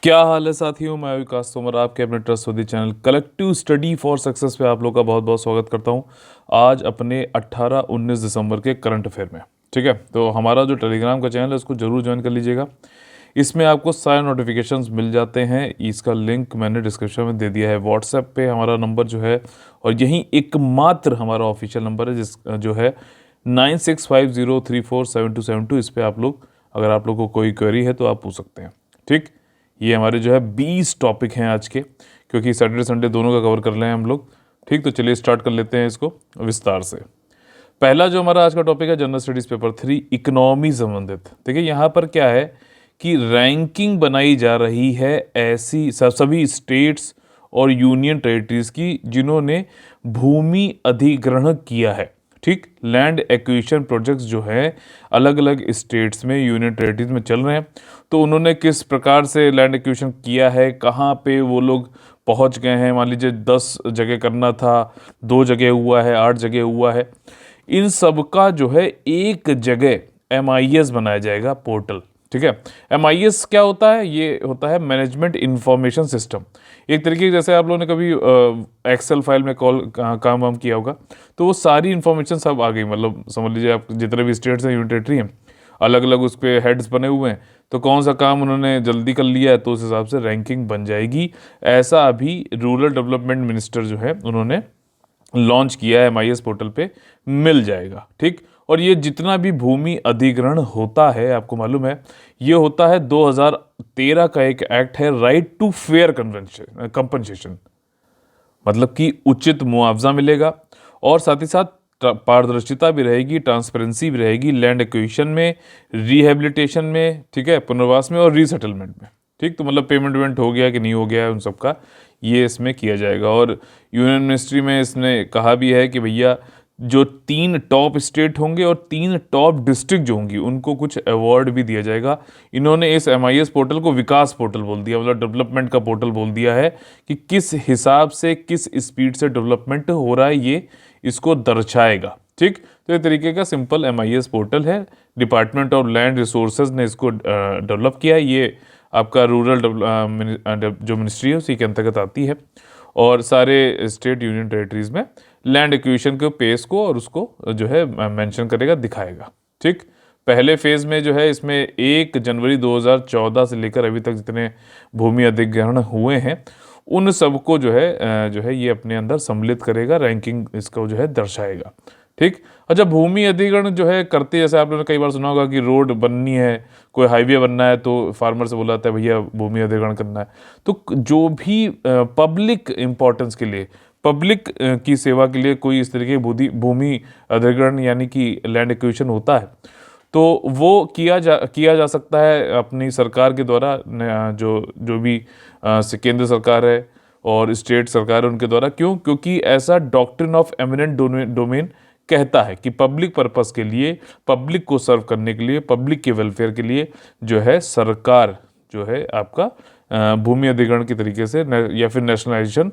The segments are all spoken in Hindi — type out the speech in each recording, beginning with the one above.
क्या हाल है साथियों। मैं विकास तोमर आपके अपने trustworthy channel collective study for success पे आप लोग का बहुत बहुत स्वागत करता हूं। आज अपने 18-19 दिसंबर के करंट अफेयर में, ठीक है। तो हमारा जो टेलीग्राम का चैनल है उसको जरूर ज्वाइन कर लीजिएगा। इसमें आपको सारे नोटिफिकेशंस मिल जाते हैं। इसका लिंक मैंने डिस्क्रिप्शन में दे दिया है। व्हाट्सएप पे हमारा नंबर जो है, और यही एकमात्र हमारा ऑफिशियल नंबर है जिस जो है 9650347272। इस पर आप लोग, अगर आप लोग को कोई क्वेरी है तो आप पूछ सकते हैं, ठीक। ये हमारे जो है 20 टॉपिक हैं आज के, क्योंकि सैटरडे संडे दोनों का कवर कर रहे हैं हम लोग, ठीक। तो चलिए स्टार्ट कर लेते हैं इसको विस्तार से। पहला जो हमारा आज का टॉपिक है जनरल स्टडीज पेपर 3 इकोनॉमी संबंधित। देखिए यहाँ पर क्या है कि रैंकिंग बनाई जा रही है ऐसी सभी स्टेट्स और यूनियन टेरिटरीज की जिन्होंने भूमि अधिग्रहण किया है, ठीक। लैंड एक्विजिशन प्रोजेक्ट्स जो है अलग अलग स्टेट्स में, यूनियन टेरिटरीज में चल रहे हैं। तो उन्होंने किस प्रकार से लैंड एक्विजिशन किया है, कहाँ पे वो लोग पहुंच गए हैं। मान लीजिए 10 जगह करना था, 2 जगह हुआ है, 8 जगह हुआ है। इन सब का जो है एक जगह MIS बनाया जाएगा, पोर्टल, ठीक है। MIS क्या होता है? ये होता है मैनेजमेंट इंफॉर्मेशन सिस्टम। एक तरीके से जैसे आप लोगों ने कभी एक्सेल फाइल में काम वाम किया होगा, तो वो सारी इन्फॉर्मेशन सब आ गई। मतलब समझ लीजिए आप जितने भी स्टेट्स हैं, यूनियन टेरिटरी हैं, अलग अलग उस पर हेड्स बने हुए हैं। तो कौन सा काम उन्होंने जल्दी कर लिया है तो उस हिसाब से रैंकिंग बन जाएगी। ऐसा अभी रूरल डेवलपमेंट मिनिस्टर जो है उन्होंने लॉन्च किया है, MIS पोर्टल पे मिल जाएगा, ठीक। और ये जितना भी भूमि अधिग्रहण होता है, आपको मालूम है, ये होता है 2013 का एक एक्ट है, राइट टू फेयर कंपनसेशन। मतलब कि उचित मुआवजा मिलेगा और साथ ही साथ पारदर्शिता भी रहेगी, ट्रांसपेरेंसी भी रहेगी लैंड एक्विजिशन में, रिहेबिलिटेशन में, ठीक है, पुनर्वास में और रीसेटलमेंट में, ठीक। तो मतलब पेमेंट वेमेंट हो गया कि नहीं हो गया है, उन सब का ये इसमें किया जाएगा। और यूनियन मिनिस्ट्री में इसने कहा भी है कि भैया जो 3 टॉप स्टेट होंगे और 3 टॉप डिस्ट्रिक्ट जो होंगी उनको कुछ अवार्ड भी दिया जाएगा। इन्होंने इस MIS पोर्टल को विकास पोर्टल बोल दिया, मतलब डेवलपमेंट का पोर्टल बोल दिया है कि किस हिसाब से, किस स्पीड से डेवलपमेंट हो रहा है, ये इसको दर्शाएगा, ठीक। तो ये तरीके का सिंपल MIS पोर्टल है। डिपार्टमेंट ऑफ लैंड रिसोर्सेज ने इसको डेवलप किया है। ये आपका रूरल जो मिनिस्ट्री है उसी के अंतर्गत आती है, और सारे स्टेट यूनियन टेरिटरीज में लैंड एक्विजिशन के पेस को और उसको जो है मेंशन करेगा, दिखाएगा, ठीक। पहले फेज में जो है इसमें 1 जनवरी 2014 से लेकर अभी तक जितने भूमि अधिग्रहण हुए हैं उन सबको जो है ये अपने अंदर सम्मिलित करेगा, रैंकिंग इसको जो है दर्शाएगा, ठीक। अच्छा, भूमि अधिग्रहण जो है करते, जैसे आप लोगों ने कई बार सुना होगा कि रोड बननी है, कोई हाईवे बनना है तो फार्मर से बोला जाता है भैया भूमि अधिग्रहण करना है। तो जो भी पब्लिक इंपॉर्टेंस के लिए, पब्लिक की सेवा के लिए कोई इस तरीके की भूमि अधिग्रहण यानी कि लैंड एक्विजिशन होता है, तो वो किया जा सकता है अपनी सरकार के द्वारा। जो भी केंद्र सरकार है और स्टेट सरकार है उनके द्वारा। क्यों? क्योंकि ऐसा डॉक्ट्रिन ऑफ एमिनेंट डोमेन कहता है कि पब्लिक पर्पस के लिए, पब्लिक को सर्व करने के लिए, पब्लिक के वेलफेयर के लिए जो है सरकार जो है आपका भूमि अधिग्रहण के तरीके से या फिर नेशनलाइजेशन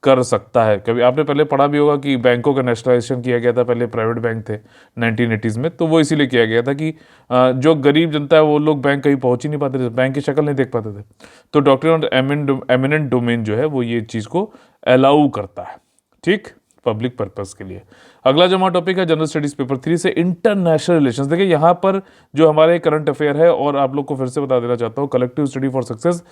कर सकता है। कभी आपने पहले पढ़ा भी होगा कि बैंकों का नेशनलाइजेशन किया गया था, पहले प्राइवेट बैंक थे 1980s में, तो वो इसीलिए किया गया था कि जो गरीब जनता है वो लोग बैंक कहीं पहुंच ही नहीं पाते थे, बैंक की शक्ल नहीं देख पाते थे। तो डॉक्ट्रिन ऑफ एमिनेंट डोमेन जो है वो ये चीज़ को अलाउ करता है, ठीक, पब्लिक पर्पस के लिए। अगला जो हमारा टॉपिक है जनरल स्टडीज पेपर 3 से इंटरनेशनल रिलेशंस। देखिए यहाँ पर जो हमारे करंट अफेयर है, और आप लोग को फिर से बता देना चाहता हूँ, collective study for success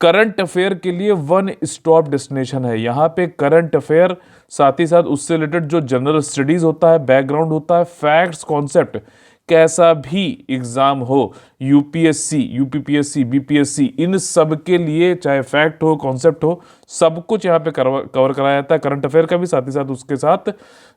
current affair के लिए वन स्टॉप डेस्टिनेशन है। यहाँ पे करंट अफेयर साथ ही साथ उससे रिलेटेड जो जनरल स्टडीज होता है, बैकग्राउंड होता है, फैक्ट्स, कॉन्सेप्ट, कैसा भी एग्जाम हो, UPSC, UPPSC, BPSC, इन सब के लिए चाहे फैक्ट हो, कॉन्सेप्ट हो, सब कुछ यहाँ पे कवर कराया जाता है। करंट अफेयर का भी, साथ ही साथ उसके साथ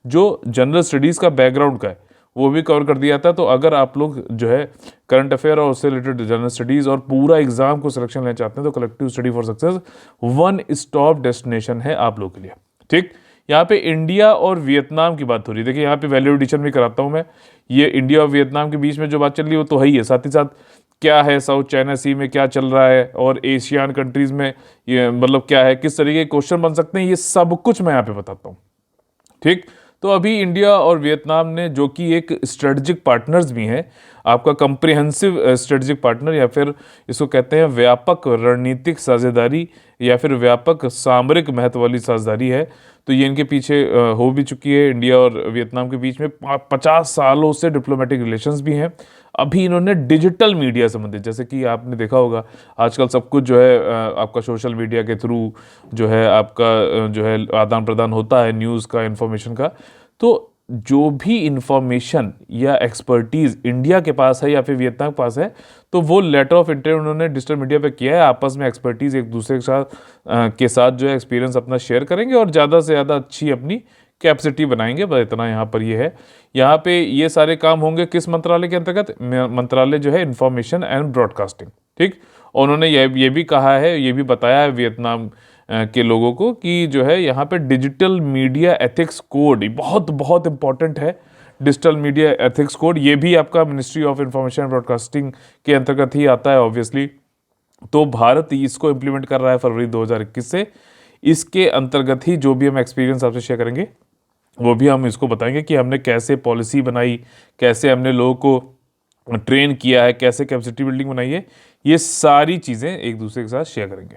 जो जनरल स्टडीज़ का बैकग्राउंड का है वो भी कवर कर दिया जाता है। तो अगर आप लोग जो है करंट अफेयर और उससे रिलेटेड जनरल स्टडीज़ और पूरा एग्जाम को सिलेक्शन लेना चाहते हैं तो collective study for success one stop destination है आप लोग के लिए, ठीक। यहाँ पे इंडिया और वियतनाम की बात हो रही है। देखिए यहाँ पे वैल्यू एडिशन भी कराता हूँ मैं। ये इंडिया और वियतनाम के बीच में जो बात चल रही है वो तो है ही है, साथ ही साथ क्या है साउथ चाइना सी में क्या चल रहा है और एशियन कंट्रीज में ये मतलब क्या है, किस तरीके के क्वेश्चन बन सकते हैं, ये सब कुछ मैं यहाँ पे बताता हूँ, ठीक। तो अभी इंडिया और वियतनाम ने, जो कि एक स्ट्रेटजिक पार्टनर्स भी हैं, आपका कम्प्रिहेंसिव स्ट्रेटेजिक पार्टनर, या फिर इसको कहते हैं व्यापक रणनीतिक साझेदारी, या फिर व्यापक सामरिक महत्व वाली साझेदारी है। तो ये इनके पीछे हो भी चुकी है। इंडिया और वियतनाम के बीच में 50 सालों से डिप्लोमेटिक रिलेशंस भी हैं। अभी इन्होंने डिजिटल मीडिया संबंधित, जैसे कि आपने देखा होगा आजकल सब कुछ जो है आपका सोशल मीडिया के थ्रू जो है आपका जो है आदान प्रदान होता है न्यूज़ का, इन्फॉर्मेशन का। तो जो भी इंफॉर्मेशन या एक्सपर्टीज़ इंडिया के पास है या फिर वियतनाम के पास है, तो वो लेटर ऑफ इंटेंट उन्होंने डिजिटल मीडिया पे किया है। आपस में एक्सपर्टीज़ एक दूसरे के साथ जो है एक्सपीरियंस अपना शेयर करेंगे और ज़्यादा से ज़्यादा अच्छी अपनी कैपेसिटी बनाएंगे। बस इतना यहाँ पर ये है। यहाँ पे ये सारे काम होंगे किस मंत्रालय के अंतर्गत? मंत्रालय जो है इंफॉर्मेशन एंड ब्रॉडकास्टिंग, ठीक। और उन्होंने ये भी कहा है, ये भी बताया है वियतनाम के लोगों को कि जो है यहाँ पे डिजिटल मीडिया एथिक्स कोड बहुत बहुत इंपॉर्टेंट है। डिजिटल मीडिया एथिक्स कोड ये भी आपका ministry of information and broadcasting के अंतर्गत ही आता है ऑब्वियसली। तो भारत इसको इम्प्लीमेंट कर रहा है फरवरी 2021 से। इसके अंतर्गत ही जो भी हम एक्सपीरियंस आपसे शेयर करेंगे वो भी हम इसको बताएंगे कि हमने कैसे पॉलिसी बनाई, कैसे हमने लोगों को ट्रेन किया है, कैसे कैपेसिटी बिल्डिंग बनाई है। ये सारी चीज़ें एक दूसरे के साथ शेयर करेंगे,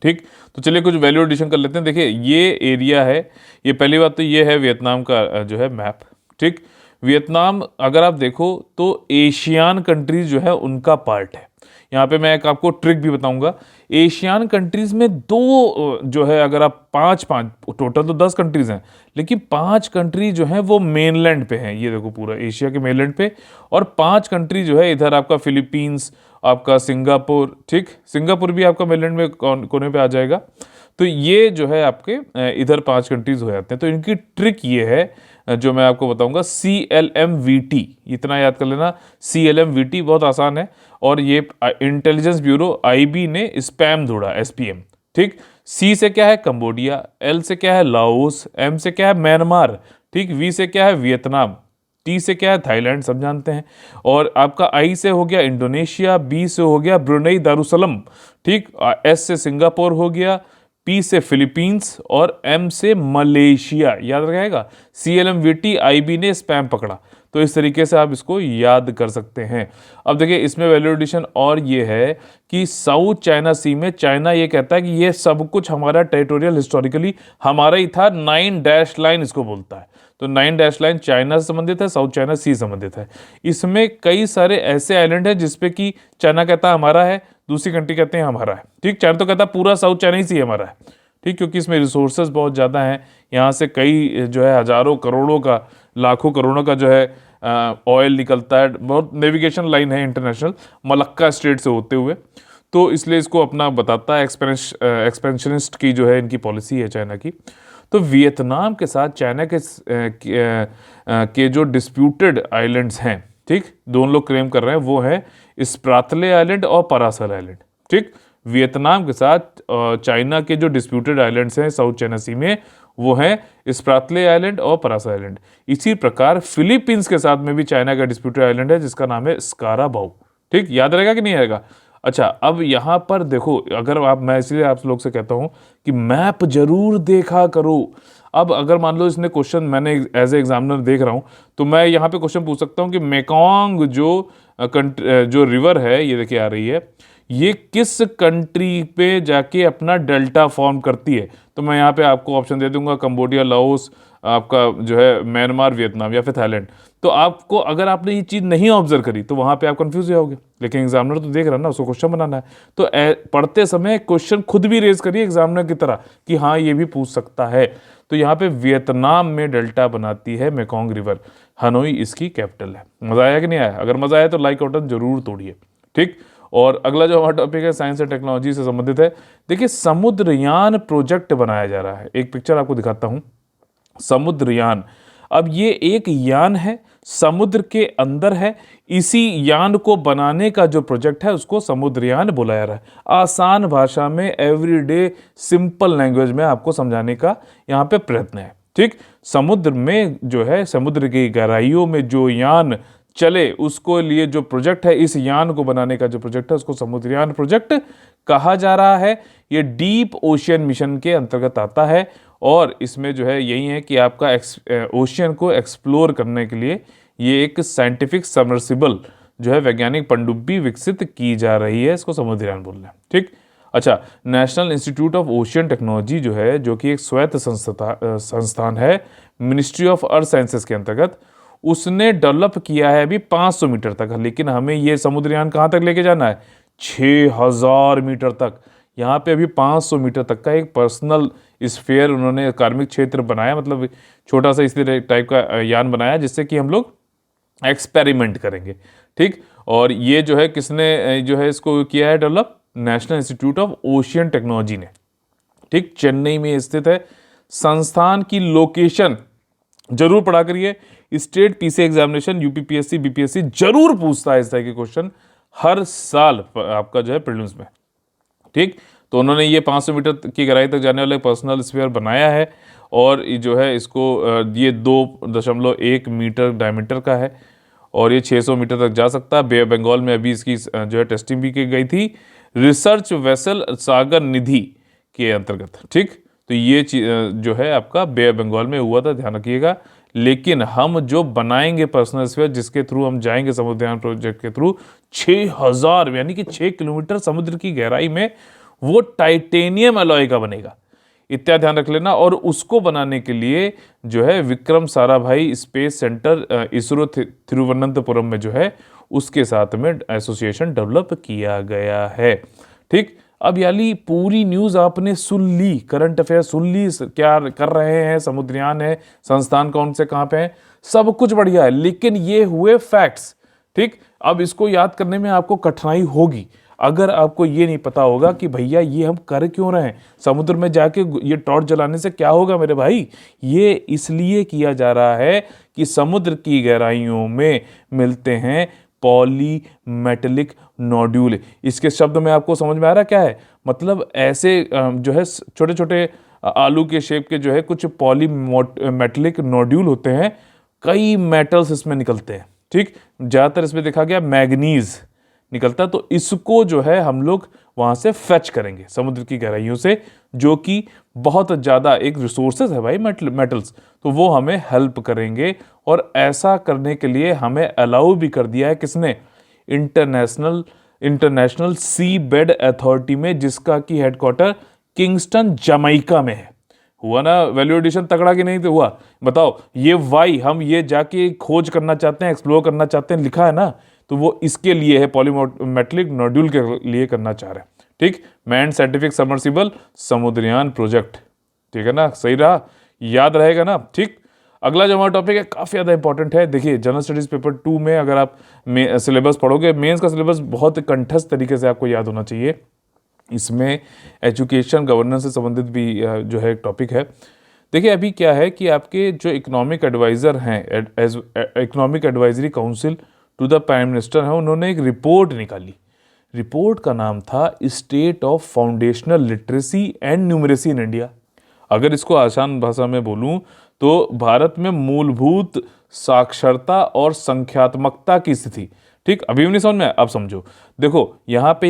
ठीक। तो चलिए कुछ वैल्यू एडिशन कर लेते हैं। देखिए ये एरिया है, ये पहली बात तो ये है वियतनाम का जो है मैप, ठीक। वियतनाम अगर आप देखो तो एशियान कंट्रीज जो है उनका पार्ट है। यहाँ पे मैं एक आपको ट्रिक भी बताऊंगा। एशियान कंट्रीज में दो जो है, अगर आप पाँच टोटल तो 10 कंट्रीज हैं, लेकिन 5 कंट्री जो हैं वो मेनलैंड पे हैं। ये देखो पूरा एशिया के मेनलैंड पे, और 5 कंट्री जो है इधर आपका फिलीपींस, आपका सिंगापुर, ठीक। सिंगापुर भी आपका मेनलैंड में कोने पे आ जाएगा। तो ये जो है आपके इधर 5 कंट्रीज हो जाते हैं। तो इनकी ट्रिक ये है जो मैं आपको बताऊंगा, CLMVT, इतना याद कर लेना। CLMVT बहुत आसान है, और ये इंटेलिजेंस ब्यूरो IB ने स्पैम ढूंढा, SPM, ठीक। C से क्या है? कंबोडिया। L से क्या है? लाओस। M से क्या है? म्यांमार, ठीक। V से क्या है? वियतनाम। T से क्या है? थाईलैंड, सब जानते हैं। और आपका I से हो गया इंडोनेशिया, B से हो गया ब्रुनेई दारुसलम, ठीक। S से सिंगापुर हो गया, P से फिलीपींस, और M से मलेशिया। याद रखेगा, CLMVT IB ने स्पैम पकड़ा। तो इस तरीके से आप इसको याद कर सकते हैं। अब देखिए इसमें वैल्यू एडिशन और ये है कि साउथ चाइना सी में चाइना ये कहता है कि ये सब कुछ हमारा टेरिटोरियल हिस्टोरिकली हमारा ही था। 9 डैश लाइन इसको बोलता है। तो 9 डैश लाइन चाइना से संबंधित है, साउथ चाइना सी संबंधित है। इसमें कई सारे ऐसे आइलैंड हैं जिसपे कि चाइना कहता है हमारा है, दूसरी कंट्री कहते हैं हमारा है, ठीक। चाइना तो कहता है पूरा साउथ चाइना ही सी हमारा है, ठीक, क्योंकि इसमें रिसोर्सेज बहुत ज़्यादा हैं। यहाँ से कई जो है हज़ारों करोड़ों का, लाखों करोड़ों का जो है ऑयल निकलता है। बहुत नेविगेशन लाइन है इंटरनेशनल, मलक्का स्ट्रेट से होते हुए। तो इसलिए इसको अपना बताता है एक्सपेंशनिस्ट की जो है इनकी पॉलिसी है चाइना की। तो वियतनाम के साथ चाइना के जो डिस्प्यूटेड आइलैंड्स हैं, ठीक, दोनों लोग क्लेम कर रहे हैं, वो है स्प्राथले आइलैंड और परासर आइलैंड, ठीक। वियतनाम के साथ चाइना के जो डिस्प्यूटेड आइलैंड्स हैं साउथ चाइना सी में, वो हैं स्प्राथले आइलैंड और परासर आइलैंड। इसी प्रकार फिलीपींस के साथ में भी चाइना का डिस्प्यूटेड आइलैंड है जिसका नाम है स्काराबाऊ, ठीक। याद रहेगा कि नहीं रहेगा? अच्छा, अब यहाँ पर देखो, अगर आप, मैं इसलिए आप लोग से कहता हूँ कि मैप जरूर देखा करो। अब अगर मान लो इसने क्वेश्चन, मैंने एज ए एग्जामिनर देख रहा हूँ, तो मैं यहाँ पे क्वेश्चन पूछ सकता हूँ कि मेकोंग जो रिवर है, ये देखिए आ रही है, ये किस कंट्री पे जाके अपना डेल्टा फॉर्म करती है? तो मैं यहाँ पे आपको ऑप्शन दे दूंगा, कंबोडिया, लाओस, आपका जो है म्यांमार, वियतनाम या फिर थाईलैंड। तो आपको, अगर आपने ये चीज़ नहीं ऑब्जर्व करी तो वहाँ पे आप कंफ्यूज हो जाओगे, लेकिन एग्जामिनर तो देख रहा है ना, उसको क्वेश्चन बनाना है। तो पढ़ते समय क्वेश्चन खुद भी रेज करिए एग्जामिनर की तरह कि हाँ ये भी पूछ सकता है। तो यहाँ पे वियतनाम में डेल्टा बनाती है मेकोंग रिवर, हनोई इसकी कैपिटल है। मज़ा आया कि नहीं आया? अगर मज़ा आया तो लाइक बटन जरूर तोड़िए, ठीक। और अगला जो हमारा टॉपिक है साइंस एंड टेक्नोलॉजी से संबंधित है। देखिए समुद्रयान प्रोजेक्ट बनाया जा रहा है। एक पिक्चर आपको दिखाता हूँ, समुद्रयान। अब ये एक यान है, समुद्र के अंदर है। इसी यान को बनाने का जो प्रोजेक्ट है उसको समुद्रयान बोला जा रहा है। आसान भाषा में, एवरीडे सिंपल लैंग्वेज में आपको समझाने का यहाँ पे प्रयत्न है, ठीक। समुद्र में जो है, समुद्र की गहराइयों में जो यान चले, उसको लिए जो प्रोजेक्ट है, इस यान को बनाने का जो प्रोजेक्ट है उसको समुद्रयान प्रोजेक्ट कहा जा रहा है। ये डीप ओशियन मिशन के अंतर्गत आता है, और इसमें जो है यही है कि आपका ओशियन को एक्सप्लोर करने के लिए ये एक साइंटिफिक सबमर्सिबल जो है वैज्ञानिक पनडुब्बी विकसित की जा रही है, इसको समुद्रयान बोल रहे हैं। ठीक। अच्छा, national institute of ocean technology जो है, जो कि एक स्वायत्त संस्थान है मिनिस्ट्री ऑफ अर्थ साइंसेस के अंतर्गत, उसने डेवलप किया है अभी 500 मीटर तक, लेकिन हमें ये समुद्रयान कहाँ तक लेके जाना है? 6000 मीटर तक। यहाँ पे अभी 500 मीटर तक का एक पर्सनल स्फीयर उन्होंने कार्मिक क्षेत्र बनाया, मतलब छोटा सा इसी टाइप का यान बनाया जिससे कि हम लोग एक्सपेरिमेंट करेंगे। ठीक। और ये जो है किसने जो है इसको किया है develop? National institute of ocean technology ने। ठीक, चेन्नई में स्थित है। संस्थान की लोकेशन जरूर पढ़ा करिए। State PC examination, UPPSC, BPSC जरूर पूछता है इस तरह के क्वेश्चन हर साल आपका जो है प्रीलिम्स में। ठीक, तो उन्होंने ये 500 मीटर की गहराई तक जाने वाला पर्सनल स्फीयर बनाया है और जो है इसको ये 2.1 मीटर डायमीटर का है और ये 600 मीटर तक जा सकता है। बे ऑफ बंगाल में अभी इसकी जो है टेस्टिंग भी की गई थी रिसर्च वेसल सागर निधि के अंतर्गत। ठीक, तो ये जो है आपका बे ऑफ बंगाल में हुआ था, ध्यान रखिएगा। लेकिन हम जो बनाएंगे पर्सनल स्फीयर जिसके थ्रू हम जाएंगे समुद्रयान प्रोजेक्ट के थ्रू 6000 यानी कि 6 किलोमीटर समुद्र की गहराई में, वो टाइटेनियम अलॉय का बनेगा। इतना ध्यान रख लेना। और उसको बनाने के लिए जो है विक्रम साराभाई स्पेस सेंटर इसरो तिरुवनंतपुरम में जो है उसके साथ में एसोसिएशन डेवलप किया गया है। ठीक, अब यानी पूरी न्यूज़ आपने सुन ली, करंट अफेयर सुन ली, क्या कर रहे हैं, समुद्रयान है, संस्थान कौन से कहाँ पे हैं, सब कुछ बढ़िया है, लेकिन ये हुए फैक्ट्स। ठीक, अब इसको याद करने में आपको कठिनाई होगी अगर आपको ये नहीं पता होगा कि भैया ये हम कर क्यों रहे हैं, समुद्र में जाके ये टॉर्च जलाने से क्या होगा मेरे भाई। ये इसलिए किया जा रहा है कि समुद्र की गहराइयों में मिलते हैं पॉलीमेटेलिक नोड्यूल। इसके शब्द में आपको समझ में आ रहा क्या है? मतलब ऐसे जो है छोटे छोटे आलू के शेप के जो है कुछ पॉलीमेटेलिक नोड्यूल होते हैं, कई मेटल्स इसमें निकलते हैं। ठीक, ज़्यादातर इसमें देखा गया मैग्नीज निकलता है, तो इसको जो है हम लोग वहाँ से फेच करेंगे समुद्र की गहराइयों से, जो कि बहुत ज़्यादा एक रिसोर्सेज है भाई मेटल्स, तो वो हमें हेल्प करेंगे। और ऐसा करने के लिए हमें अलाउ भी कर दिया है किसने? इंटरनेशनल सी बेड अथॉरिटी में, जिसका की हेडक्वार्टर किंगस्टन जमैका में है। हुआ ना वैल्यू एडिशन तगड़ा कि नहीं तो हुआ? बताओ, ये वाई हम ये जाके खोज करना चाहते हैं, एक्सप्लोर करना चाहते हैं, लिखा है ना, तो वो इसके लिए है, पॉलीमेटेलिक नोड्यूल के लिए करना चाह रहे हैं। ठीक, man scientific submersible Samudrayaan project. ठीक है ना, सही रहा, याद रहेगा ना। ठीक, अगला जो हमारा टॉपिक है काफ़ी ज़्यादा इंपॉर्टेंट है। देखिए, जनरल स्टडीज़ पेपर 2 में अगर आप सिलेबस पढ़ोगे, मेंस का सिलेबस बहुत कंठस्थ तरीके से आपको याद होना चाहिए। इसमें एजुकेशन गवर्नेंस से संबंधित भी जो है टॉपिक है। देखिए, अभी क्या है कि आपके जो इकोनॉमिक एडवाइज़र हैं, economic advisory council to the prime minister है, उन्होंने एक रिपोर्ट निकाली। रिपोर्ट का नाम था state of foundational literacy and numeracy in India. अगर इसको आसान भाषा में बोलूं तो भारत में मूलभूत साक्षरता और संख्यात्मकता की स्थिति। ठीक, अभी भी नहीं समझ में, अब समझो। देखो, यहाँ पे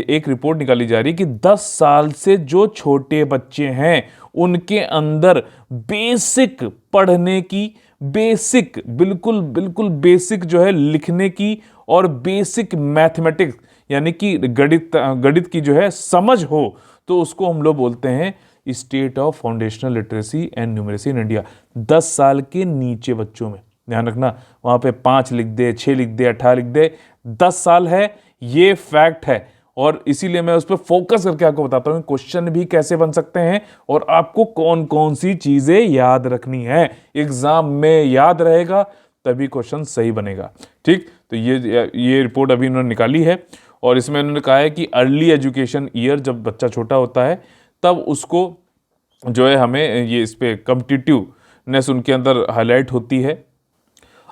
एक रिपोर्ट निकाली जा रही है कि 10 साल से जो छोटे बच्चे हैं उनके अंदर बेसिक पढ़ने की, बेसिक बिल्कुल बेसिक जो है लिखने की और बेसिक मैथमेटिक्स यानी कि गणित की जो है समझ हो, तो उसको हम लोग बोलते हैं state of foundational literacy and numeracy in India. 10 साल के नीचे बच्चों में, ध्यान रखना, वहाँ पे 5 लिख दे, 6 लिख दे, 18 लिख दे, 10 साल है, ये फैक्ट है। और इसीलिए मैं उस पर फोकस करके आपको बताता हूँ क्वेश्चन भी कैसे बन सकते हैं और आपको कौन कौन सी चीज़ें याद रखनी है। एग्जाम में याद रहेगा तभी क्वेश्चन सही बनेगा। ठीक, तो ये रिपोर्ट अभी इन्होंने निकाली है और इसमें इन्होंने कहा है कि अर्ली एजुकेशन ईयर, जब बच्चा छोटा होता है तब उसको जो है हमें ये इस पर कॉम्पिटिटिवनेस उनके अंदर हाईलाइट होती है।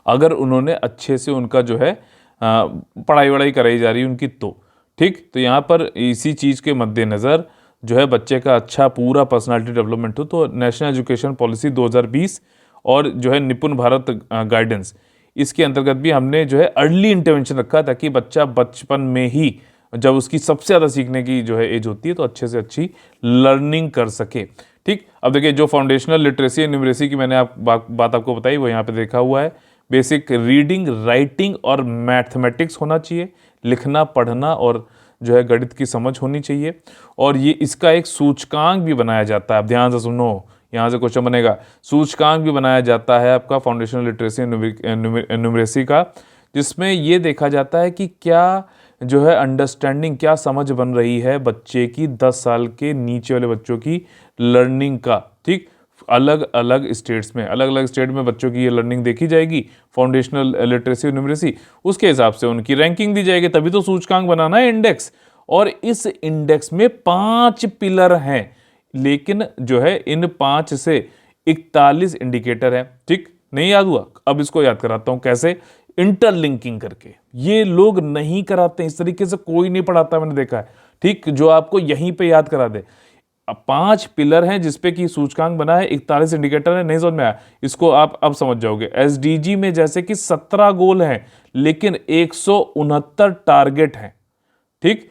अगर उन्होंने अच्छे से उनका जो है पढ़ाई वढ़ाई कराई जा रही है उनकी, तो ठीक, तो यहाँ पर इसी चीज़ के मद्देनज़र जो है बच्चे का अच्छा पूरा पर्सनालिटी डेवलपमेंट हो, तो नेशनल एजुकेशन पॉलिसी 2020 और जो है निपुण भारत गाइडेंस, इसके अंतर्गत भी हमने जो है अर्ली इंटरवेंशन रखा ताकि बच्चा बचपन में ही, जब उसकी सबसे ज़्यादा सीखने की जो है एज होती है, तो अच्छे से अच्छी लर्निंग कर सके। ठीक, अब देखिए, जो फाउंडेशनल लिटरेसी एंड न्यूमरेसी की मैंने बात आपको बताई वो यहाँ पे देखा हुआ है। बेसिक रीडिंग, राइटिंग और मैथमेटिक्स होना चाहिए, लिखना पढ़ना और जो है गणित की समझ होनी चाहिए। और ये इसका एक सूचकांक भी बनाया जाता है, आप ध्यान से सुनो, यहाँ से क्वेश्चन बनेगा। सूचकांक भी बनाया जाता है आपका फाउंडेशनल लिटरेसी न्यूमरेसी का, जिसमें ये देखा जाता है कि क्या जो है अंडरस्टैंडिंग, क्या समझ बन रही है बच्चे की, 10 साल के नीचे वाले बच्चों की लर्निंग का। ठीक, अलग अलग स्टेट्स में, अलग अलग स्टेट में बच्चों की ये लर्निंग देखी जाएगी, फाउंडेशनल लिटरेसी न्यूमरेसी, उसके हिसाब से उनकी रैंकिंग दी जाएगी, तभी तो सूचकांक बनाना है, इंडेक्स। और इस इंडेक्स में 5 पिलर हैं, लेकिन जो है इन 5 से 41 इंडिकेटर है। ठीक, नहीं याद हुआ? अब इसको याद कराता हूं कैसे, इंटरलिंकिंग करके। ये लोग नहीं कराते, इस तरीके से कोई नहीं पढ़ाता, मैंने देखा है। ठीक, जो आपको यहीं पे याद करा दे। अब 5 पिलर हैं जिसपे कि सूचकांक बना है, 41 इंडिकेटर है। नहीं समझ में आया, इसको आप अब समझ जाओगे। एसडीजी में जैसे कि 17 गोल हैं, लेकिन 169 टारगेट हैं। ठीक,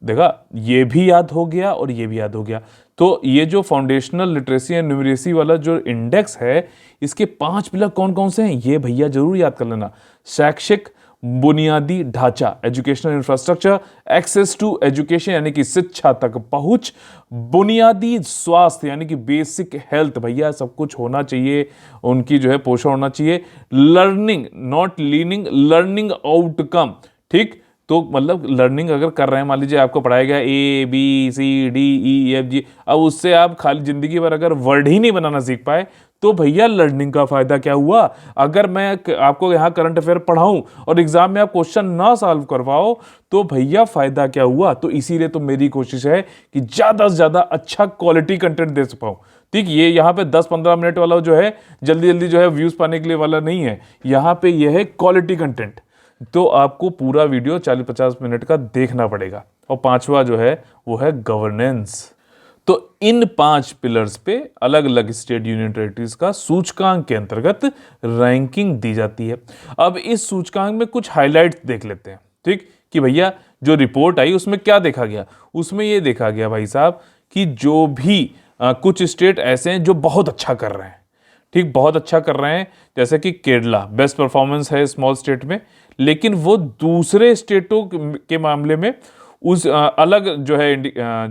देखा, ये भी याद हो गया और ये भी याद हो गया। तो ये जो फाउंडेशनल लिटरेसी एंड न्यूमरेसी वाला जो इंडेक्स है, इसके 5 पिलर कौन कौन से हैं, ये भैया जरूर याद कर लेना। शैक्षिक बुनियादी ढांचा, educational infrastructure, access to education यानी कि शिक्षा तक पहुंच, बुनियादी स्वास्थ्य यानी कि बेसिक हेल्थ, भैया सब कुछ होना चाहिए, उनकी जो है पोषण होना चाहिए। Learning not leaning, learning outcome. ठीक, तो मतलब लर्निंग अगर कर रहे हैं, मान लीजिए आपको पढ़ाया गया ABCDEFG, अब उससे आप खाली जिंदगी भर अगर वर्ड ही नहीं बनाना सीख पाए, तो भैया लर्निंग का फायदा क्या हुआ। अगर मैं आपको यहाँ करंट अफेयर पढ़ाऊं और एग्जाम में आप क्वेश्चन ना सॉल्व करवाओ, तो भैया फायदा क्या हुआ। तो इसीलिए तो मेरी कोशिश है कि ज्यादा से ज्यादा अच्छा क्वालिटी कंटेंट दे पाऊं। ठीक, ये यहाँ पे 10-15 मिनट वाला जो है, जल्दी जल्दी जो है व्यूज पाने के लिए वाला नहीं है, यहाँ पे यह है क्वालिटी कंटेंट। तो आपको पूरा वीडियो 40-50 मिनट का देखना पड़ेगा। और 5वां जो है वो है गवर्नेंस। तो इन 5 पिलर्स पे अलग अलग स्टेट यूनियन टेरिटरीज का सूचकांक के अंतर्गत रैंकिंग दी जाती है। अब इस सूचकांक में कुछ हाइलाइट्स देख लेते हैं। ठीक, कि भैया जो रिपोर्ट आई उसमें क्या देखा गया। उसमें ये देखा गया भाई साहब कि जो भी कुछ स्टेट ऐसे हैं जो बहुत अच्छा कर रहे हैं। ठीक, बहुत अच्छा कर रहे हैं, जैसे कि केरला बेस्ट परफॉर्मेंस है स्मॉल स्टेट में, लेकिन वो दूसरे स्टेटों के मामले में उस अलग जो है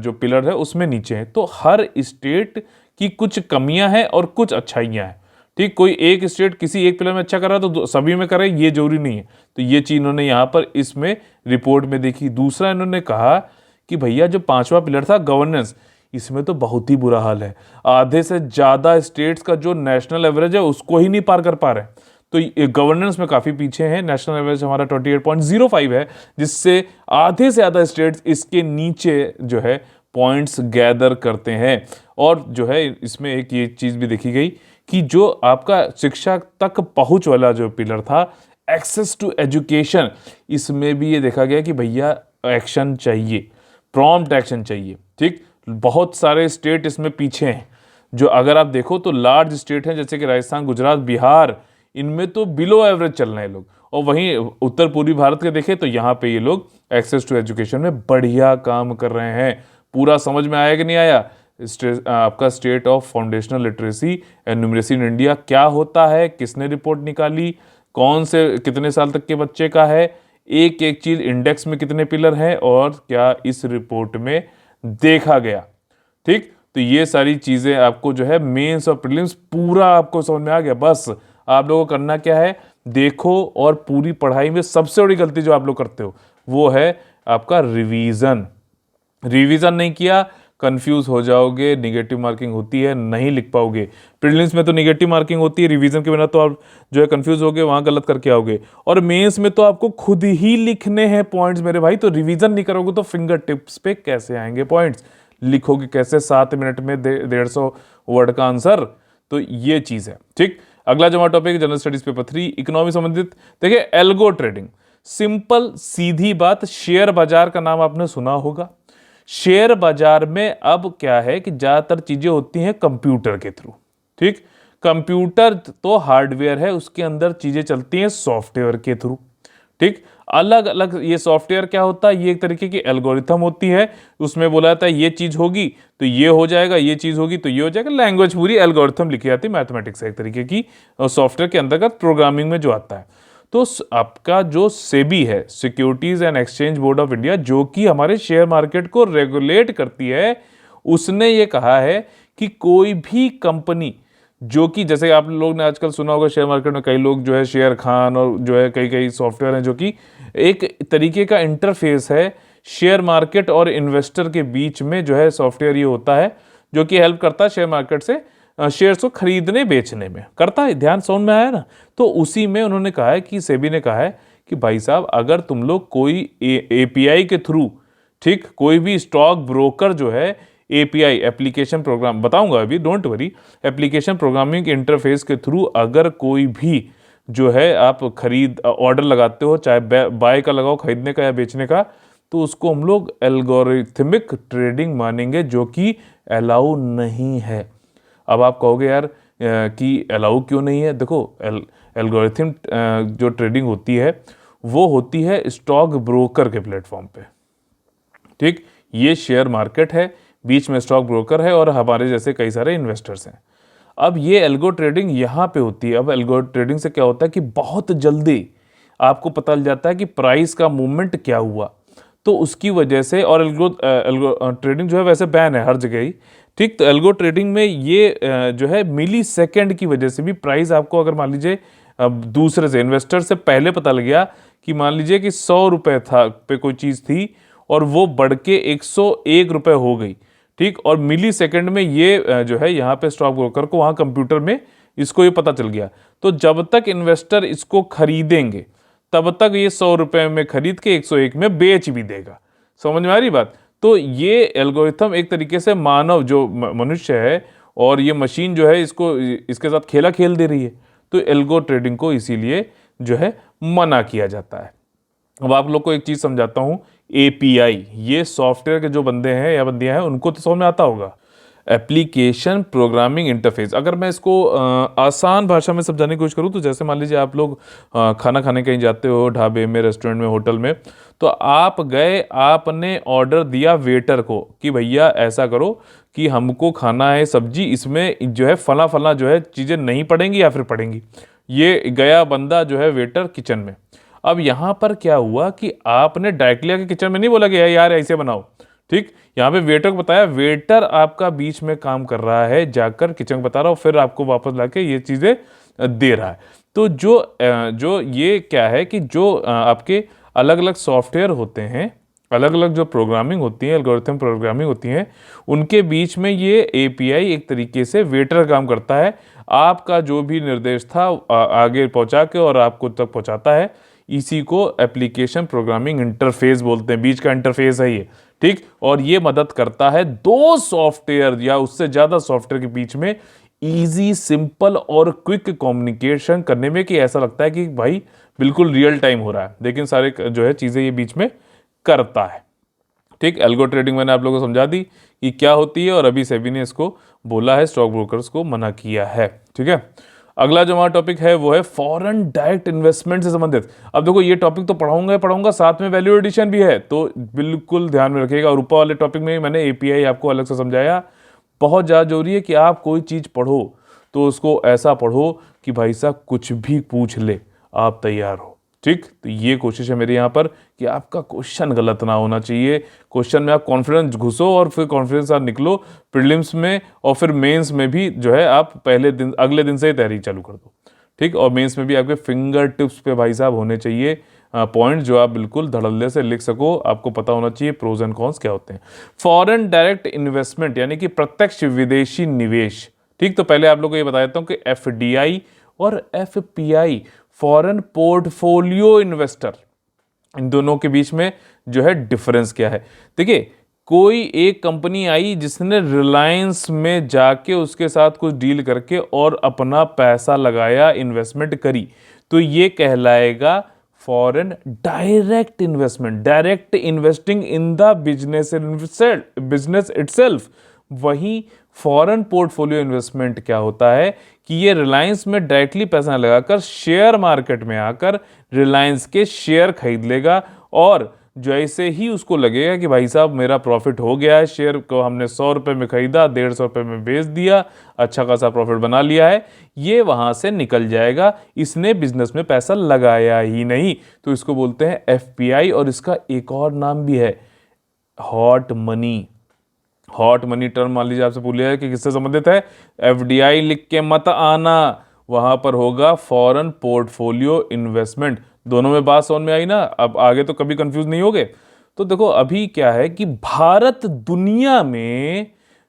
जो पिलर है उसमें नीचे है। तो हर स्टेट की कुछ कमियां हैं और कुछ अच्छाइयां हैं। ठीक, कोई एक स्टेट किसी एक पिलर में अच्छा कर रहा है तो सभी में करे, ये जरूरी नहीं है। तो ये चीज इन्होंने यहाँ पर इसमें रिपोर्ट में देखी। दूसरा इन्होंने कहा कि भैया जो 5वां पिलर था गवर्नेंस, इसमें तो बहुत ही बुरा हाल है। आधे से ज्यादा स्टेट्स का जो नेशनल एवरेज है उसको ही नहीं पार कर पा रहे। तो गवर्नेंस में काफी पीछे हैं। नेशनल एवरेज हमारा 28.05 है, जिससे आधे से ज्यादा स्टेट्स इसके नीचे जो है पॉइंट्स गैदर करते हैं। और जो है इसमें एक ये चीज भी देखी गई कि जो आपका शिक्षा तक पहुंच वाला जो पिलर था, एक्सेस टू एजुकेशन, इसमें भी ये देखा गया कि भैया एक्शन चाहिए, प्रॉम्प्ट एक्शन चाहिए। ठीक, बहुत सारे स्टेट इसमें पीछे हैं। जो अगर आप देखो तो लार्ज स्टेट हैं जैसे कि राजस्थान, गुजरात, बिहार, इनमें तो बिलो एवरेज चल रहे हैं लोग। और वहीं उत्तर पूर्वी भारत के देखें तो यहाँ पे ये लोग एक्सेस टू एजुकेशन में बढ़िया काम कर रहे हैं। पूरा समझ में आया कि नहीं आया? आपका state of foundational literacy and numeracy in India क्या होता है, किसने रिपोर्ट निकाली, कौन से कितने साल तक के बच्चे का है, एक एक चीज इंडेक्स में कितने पिलर हैं और क्या इस रिपोर्ट में देखा गया। ठीक, तो ये सारी चीजें आपको जो है मेंस और प्रीलिम्स पूरा आपको समझ में आ गया। बस आप लोगों को करना क्या है, देखो, और पूरी पढ़ाई में सबसे बड़ी गलती जो आप लोग करते हो वो है आपका रिवीजन। रिवीजन नहीं किया, कंफ्यूज हो जाओगे, निगेटिव मार्किंग होती है, नहीं लिख पाओगे। प्रीलिम्स में तो निगेटिव मार्किंग होती है, रिवीजन के बिना तो आप जो है कंफ्यूज होगे, वहां गलत करके आओगे। और मेंस में तो आपको खुद ही लिखने हैं पॉइंट्स मेरे भाई। तो रिवीजन नहीं करोगे तो फिंगर टिप्स पे कैसे आएंगे पॉइंट्स, लिखोगे कैसे 7 मिनट में 150 वर्ड का आंसर। तो ये चीज है। ठीक, अगला जो हमारा टॉपिक है जनरल स्टडीज पेपर 3 इकोनॉमी संबंधित। देखिए, एल्गो ट्रेडिंग, सिंपल सीधी बात, शेयर बाजार का नाम आपने सुना होगा। शेयर बाजार में अब क्या है कि ज्यादातर चीजें होती हैं कंप्यूटर के थ्रू। ठीक, कंप्यूटर तो हार्डवेयर है, उसके अंदर चीजें चलती हैं सॉफ्टवेयर के थ्रू। ठीक, अलग अलग ये सॉफ्टवेयर क्या होता है, ये एक तरीके की एल्गोरिथम होती है, उसमें बोला जाता है ये चीज होगी तो ये हो जाएगा, ये चीज होगी तो ये हो जाएगा। लैंग्वेज पूरी एल्गोरिथम लिखी जाती है, मैथमेटिक्स है एक तरीके की सॉफ्टवेयर के अंतर्गत प्रोग्रामिंग में जो आता है। तो आपका जो सेबी है, securities and exchange board of India, जो कि हमारे शेयर मार्केट को रेगुलेट करती है, उसने ये कहा है कि कोई भी कंपनी जो कि, जैसे आप लोग ने आजकल सुना होगा शेयर मार्केट में कई लोग जो है शेयर खान और जो है कई कई सॉफ्टवेयर हैं जो कि एक तरीके का इंटरफेस है शेयर मार्केट और इन्वेस्टर के बीच में, जो है सॉफ्टवेयर ये होता है जो कि हेल्प करता है शेयर मार्केट से शेयर्स को खरीदने बेचने में, करता है। ध्यान साउंड में आया ना? तो उसी में उन्होंने कहा है कि सेबी ने कहा है कि भाई साहब, अगर तुम लोग कोई एपीआई के थ्रू, ठीक, कोई भी स्टॉक ब्रोकर जो है एपीआई, एप्लीकेशन प्रोग्राम, बताऊंगा अभी, don't worry, application programming interface के थ्रू अगर कोई भी जो है आप खरीद ऑर्डर लगाते हो, चाहे बाय का लगाओ, खरीदने का या बेचने का, तो उसको हम लोग एल्गोरिथमिक ट्रेडिंग मानेंगे, जो कि अलाउ नहीं है। अब आप कहोगे यार कि अलाउ क्यों नहीं है? देखो, एल्गोरिथम जो ट्रेडिंग होती है वो होती है स्टॉक ब्रोकर के प्लेटफॉर्म पे, ठीक। ये शेयर मार्केट है, बीच में स्टॉक ब्रोकर है और हमारे जैसे कई सारे इन्वेस्टर्स हैं। अब ये एल्गो ट्रेडिंग यहाँ पे होती है। अब एल्गो ट्रेडिंग से क्या होता है कि बहुत जल्दी आपको पता चल जाता है कि प्राइस का मूवमेंट क्या हुआ, तो उसकी वजह से, और एल्गो ट्रेडिंग जो है वैसे बैन है हर जगह ही, ठीक। तो एल्गो ट्रेडिंग में ये जो है मिली सेकेंड की वजह से भी प्राइस आपको, अगर मान लीजिए दूसरे से, इन्वेस्टर से पहले पता लग गया कि मान लीजिए कि 100 रुपये था पे कोई चीज़ थी और वो बढ़ के 101 रुपये हो गई, ठीक, और मिली सेकेंड में ये जो है यहाँ पे स्टॉक ब्रोकर को, वहाँ कंप्यूटर में इसको ये पता चल गया, तो जब तक इन्वेस्टर इसको खरीदेंगे तब तक ये 100 रुपये में खरीद के 101 में बेच भी देगा। समझ में आ रही बात? तो ये एल्गोरिथम एक तरीके से मानव जो मनुष्य है और ये मशीन जो है, इसको इसके साथ खेला खेल दे रही है। तो एल्गो ट्रेडिंग को इसीलिए जो है मना किया जाता है। अब आप लोग को एक चीज समझाता हूं, एपीआई, ये सॉफ्टवेयर के जो बंदे हैं या बंदियां हैं उनको तो समझ में आता होगा, एप्लीकेशन प्रोग्रामिंग इंटरफेस। अगर मैं इसको आसान भाषा में समझाने की कोशिश करूं तो जैसे मान लीजिए आप लोग खाना खाने कहीं जाते हो, ढाबे में, रेस्टोरेंट में, होटल में, तो आप गए, आपने ऑर्डर दिया वेटर को कि भैया ऐसा करो कि हमको खाना है सब्जी, इसमें जो है फला फला जो है चीज़ें नहीं पड़ेंगी या फिर पड़ेंगी। ये गया बंदा जो है वेटर किचन में। अब यहाँ पर क्या हुआ कि आपने डायरेक्टली आके किचन में नहीं बोला कि यार ऐसे बनाओ, ठीक, यहाँ पे वेटर को बताया, वेटर आपका बीच में काम कर रहा है, जाकर किचन को बता रहा हो, फिर आपको वापस लाके ये चीज़ें दे रहा है। तो जो ये क्या है कि जो आपके अलग अलग सॉफ्टवेयर होते हैं, अलग अलग जो प्रोग्रामिंग होती है, एल्गोरिथम प्रोग्रामिंग होती हैं, उनके बीच में ये एपीआई एक तरीके से वेटर काम करता है। आपका जो भी निर्देश था आगे पहुंचा के और आपको तक पहुंचाता है। इसी को एप्लीकेशन प्रोग्रामिंग इंटरफेस बोलते हैं, बीच का इंटरफेस है ये, ठीक। और ये मदद करता है दो सॉफ्टवेयर या उससे ज़्यादा सॉफ्टवेयर के बीच में इजी, सिंपल और क्विक कम्युनिकेशन करने में, कि ऐसा लगता है कि भाई बिल्कुल रियल टाइम हो रहा है, लेकिन सारे जो है चीज़ें ये बीच में करता है, ठीक। एल्गो ट्रेडिंग मैंने आप लोगों को समझा दी कि क्या होती है, और अभी सेबी ने इसको बोला है, स्टॉक ब्रोकर्स को मना किया है, ठीक है। अगला जो हमारा टॉपिक है वो है फॉरेन डायरेक्ट इन्वेस्टमेंट से संबंधित। अब देखो, ये टॉपिक तो पढ़ाऊंगा, साथ में वैल्यू एडिशन भी है, तो बिल्कुल ध्यान में रखिएगा। और ऊपर वाले टॉपिक में मैंने एपीआई आपको अलग से समझाया। बहुत ज़्यादा जरूरी है कि आप कोई चीज़ पढ़ो तो उसको ऐसा पढ़ो कि भाई साहब कुछ भी पूछ ले आप तैयार हो, ठीक। तो ये कोशिश है मेरी यहाँ पर कि आपका क्वेश्चन गलत ना होना चाहिए, क्वेश्चन में आप कॉन्फिडेंस घुसो और फिर कॉन्फिडेंस आप निकलो प्रीलिम्स में, और फिर मेंस में भी जो है आप पहले दिन, अगले दिन से ही तैयारी चालू कर दो, ठीक। और मेंस में भी आपके फिंगर टिप्स पे भाई साहब होने चाहिए पॉइंट, जो आप बिल्कुल धड़ल्ले से लिख सको। आपको पता होना चाहिए प्रोज एंड कॉन्स क्या होते हैं। फॉरेन डायरेक्ट इन्वेस्टमेंट यानी कि प्रत्यक्ष विदेशी निवेश, ठीक। तो पहले आप लोगों को ये बता देता हूँ कि एफडीआई और एफपीआई, फॉरेन पोर्टफोलियो इन्वेस्टर, इन दोनों के बीच में जो है डिफरेंस क्या है। देखिए, कोई एक कंपनी आई जिसने रिलायंस में जाके उसके साथ कुछ डील करके और अपना पैसा लगाया, इन्वेस्टमेंट करी, तो ये कहलाएगा foreign direct investment, direct investing in the business itself, वहीं फॉरेन पोर्टफोलियो इन्वेस्टमेंट क्या होता है कि ये रिलायंस में डायरेक्टली पैसा लगाकर शेयर मार्केट में आकर रिलायंस के शेयर खरीद लेगा, और जैसे ही उसको लगेगा कि भाई साहब मेरा प्रॉफिट हो गया है, शेयर को हमने 100 रुपये में खरीदा, 150 रुपये में बेच दिया, अच्छा खासा प्रॉफिट बना लिया है, ये वहां से निकल जाएगा, इसने बिजनेस में पैसा लगाया ही नहीं। तो इसको बोलते हैं एफपीआई, और इसका एक और नाम भी है, hot money. Hot money term मान लीजिए आपसे पूछ लिया है कि किससे संबंधित है, एफडीआई लिख के मत आना, वहां पर होगा फॉरेन पोर्टफोलियो इन्वेस्टमेंट। दोनों में बात समझ में आई ना, अब आगे तो कभी कंफ्यूज नहीं होगे। तो देखो अभी क्या है कि भारत दुनिया में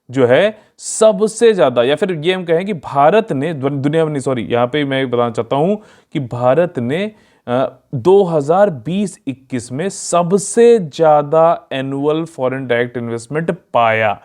जो है सबसे ज्यादा, या फिर ये हम कहें कि भारत ने दुनिया में नहीं, सॉरी यहां पे मैं बताना चाहता हूं कि भारत ने 2020-21 में सबसे ज्यादा एनुअल फॉरेन डायरेक्ट इन्वेस्टमेंट पाया,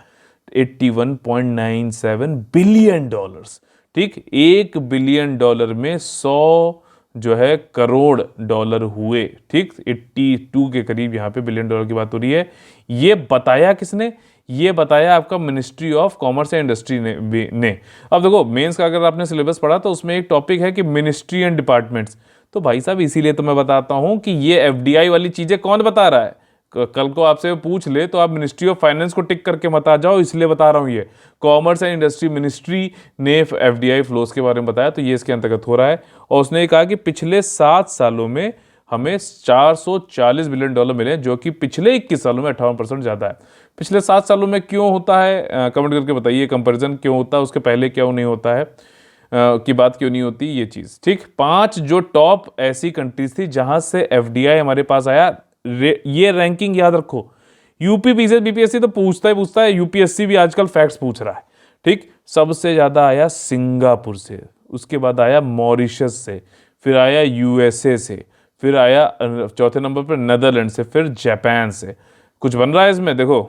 81.97 बिलियन डॉलर्स। ठीक, $1 बिलियन में 100 जो है करोड़ डॉलर हुए। ठीक, 82 के करीब यहां पे बिलियन डॉलर की बात हो रही है। ये बताया किसने? ये बताया आपका ministry of commerce and industry ने। अब देखो मेंस का अगर आपने सिलेबस पढ़ा तो उसमें एक टॉपिक है कि मिनिस्ट्री एंड डिपार्टमेंट्स। तो भाई साहब इसीलिए तो मैं बताता हूं कि ये एफडीआई वाली चीजें कौन बता रहा है। कल को आपसे पूछ ले तो आप मिनिस्ट्री ऑफ फाइनेंस को टिक करके मत आ जाओ, इसलिए बता रहा हूं। ये कॉमर्स एंड इंडस्ट्री मिनिस्ट्री ने एफडीआई फ्लोस के बारे में बताया, तो ये इसके अंतर्गत हो रहा है। और उसने कहा कि पिछले 7 सालों में हमें 440 बिलियन डॉलर मिले, जो कि पिछले 21 सालों में 58% ज्यादा है। पिछले 7 सालों में क्यों होता है, कमेंट करके बताइए। कंपैरिजन क्यों होता है, उसके पहले क्यों नहीं होता है, की बात क्यों नहीं होती ये चीज। ठीक, 5 जो टॉप ऐसी कंट्रीज थी जहां से एफडीआई हमारे पास आया, ये रैंकिंग याद रखो। यूपी बीपीएससी तो पूछता है, यूपीएससी भी आजकल फैक्ट्स पूछ रहा है। ठीक, सबसे ज्यादा आया सिंगापुर से, उसके बाद आया मॉरिशस से, फिर आया यूएसए से, फिर आया चौथे नंबर पर नेदरलैंड से, फिर जापान से। कुछ बन रहा है इसमें, देखो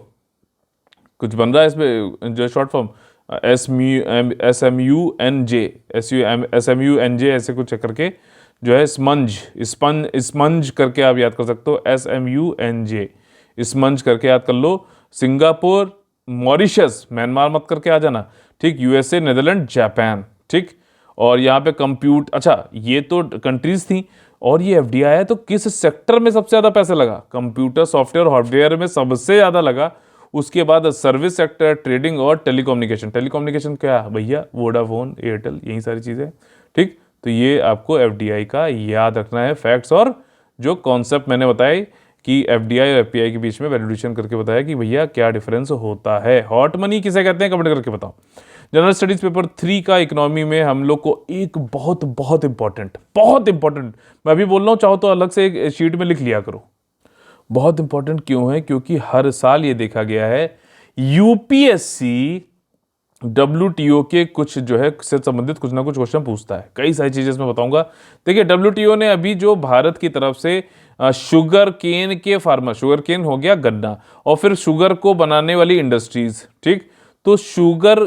कुछ बन रहा है इसमें, जो शॉर्ट फॉर्म SMUNJ ऐसे कुछ करके जो है, स्पंज करके आप याद कर सकते हो, SMUNJ स्पंज करके याद कर लो। सिंगापुर, मॉरिशस, म्यांमार मत करके आ जाना। ठीक, यूएसए, नेदरलैंड, जापान। ठीक, और यहाँ पे अच्छा ये तो कंट्रीज थी, और ये एफडीआई है तो किस सेक्टर में सबसे ज्यादा पैसे लगा? कंप्यूटर सॉफ्टवेयर हार्डवेयर में सबसे ज्यादा लगा। उसके बाद सर्विस सेक्टर, ट्रेडिंग और टेलीकम्युनिकेशन क्या भैया? वोडाफोन, एयरटेल, यही सारी चीजें। ठीक, तो ये आपको एफडीआई का याद रखना है फैक्ट्स, और जो कॉन्सेप्ट मैंने बताए कि एफडीआई और एफपीआई के बीच में वैल्यूएशन करके बताया कि भैया क्या डिफरेंस होता है। हॉट मनी किसे कहते हैं, कमेंट करके बताओ। जनरल स्टडीज पेपर 3 का इकोनॉमी में हम लोग को एक बहुत इंपॉर्टेंट, मैं अभी बोल रहा हूं, चाहो तो अलग से एक शीट में लिख लिया करो। बहुत इंपॉर्टेंट क्यों है? क्योंकि हर साल ये देखा गया है यूपीएससी डब्ल्यूटीओ के कुछ जो है से संबंधित कुछ ना कुछ क्वेश्चन पूछता है। कई सारी चीजें इसमें बताऊंगा। देखिए डब्ल्यूटीओ ने अभी जो भारत की तरफ से शुगर केन के फार्मर, शुगर केन हो गया गन्ना, और फिर शुगर को बनाने वाली इंडस्ट्रीज। ठीक, तो शुगर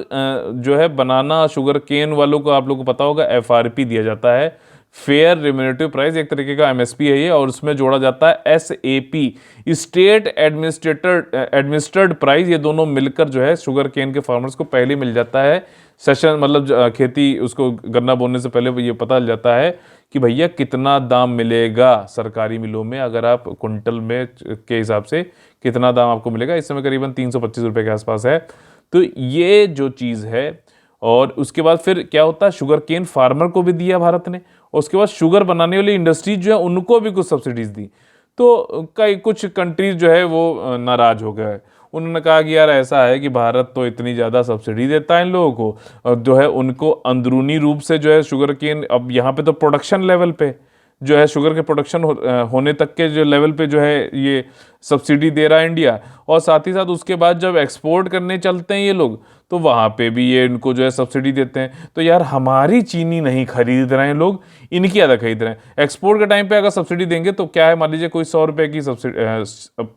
जो है बनाना, शुगर केन वालों को आप लोगों को पता होगा एफआरपी दिया जाता है, फेयर रिम्यूनरेटिव प्राइस, एक तरीके का एमएसपी है ये, और उसमें जोड़ा जाता है एसएपी, स्टेट एडमिनिस्ट्रेटेड प्राइस। ये दोनों मिलकर जो है शुगर केन के फार्मर्स को पहले मिल जाता है सेशन, मतलब खेती, उसको गन्ना बोने से पहले ये पता चल जाता है कि भैया कितना दाम मिलेगा सरकारी मिलों में, अगर आप कुंटल में के हिसाब से कितना दाम आपको मिलेगा। इस समय करीबन 325 रुपए के आसपास है। तो ये जो चीज़ है, और उसके बाद फिर क्या होता है, शुगर केन फार्मर को भी दिया भारत ने, और उसके बाद शुगर बनाने वाली इंडस्ट्रीज जो है उनको भी कुछ सब्सिडीज दी। तो कई कुछ कंट्रीज जो है वो नाराज हो गए। उन्होंने कहा कि यार ऐसा है कि भारत तो इतनी ज़्यादा सब्सिडी देता है इन लोगों को, और जो है उनको अंदरूनी रूप से जो है शुगर केन, अब यहाँ पे तो प्रोडक्शन लेवल पे जो है शुगर के प्रोडक्शन होने तक के जो लेवल पे जो है ये सब्सिडी दे रहा है इंडिया, और साथ ही साथ उसके बाद जब एक्सपोर्ट करने चलते हैं ये लोग तो वहाँ पे भी ये इनको जो है सब्सिडी देते हैं। तो यार हमारी चीनी नहीं खरीद रहे हैं लोग, इनकी ज़्यादा खरीद रहे हैं। एक्सपोर्ट के टाइम पे अगर सब्सिडी देंगे तो क्या है, मान लीजिए कोई 100 रुपये की सब्सिडी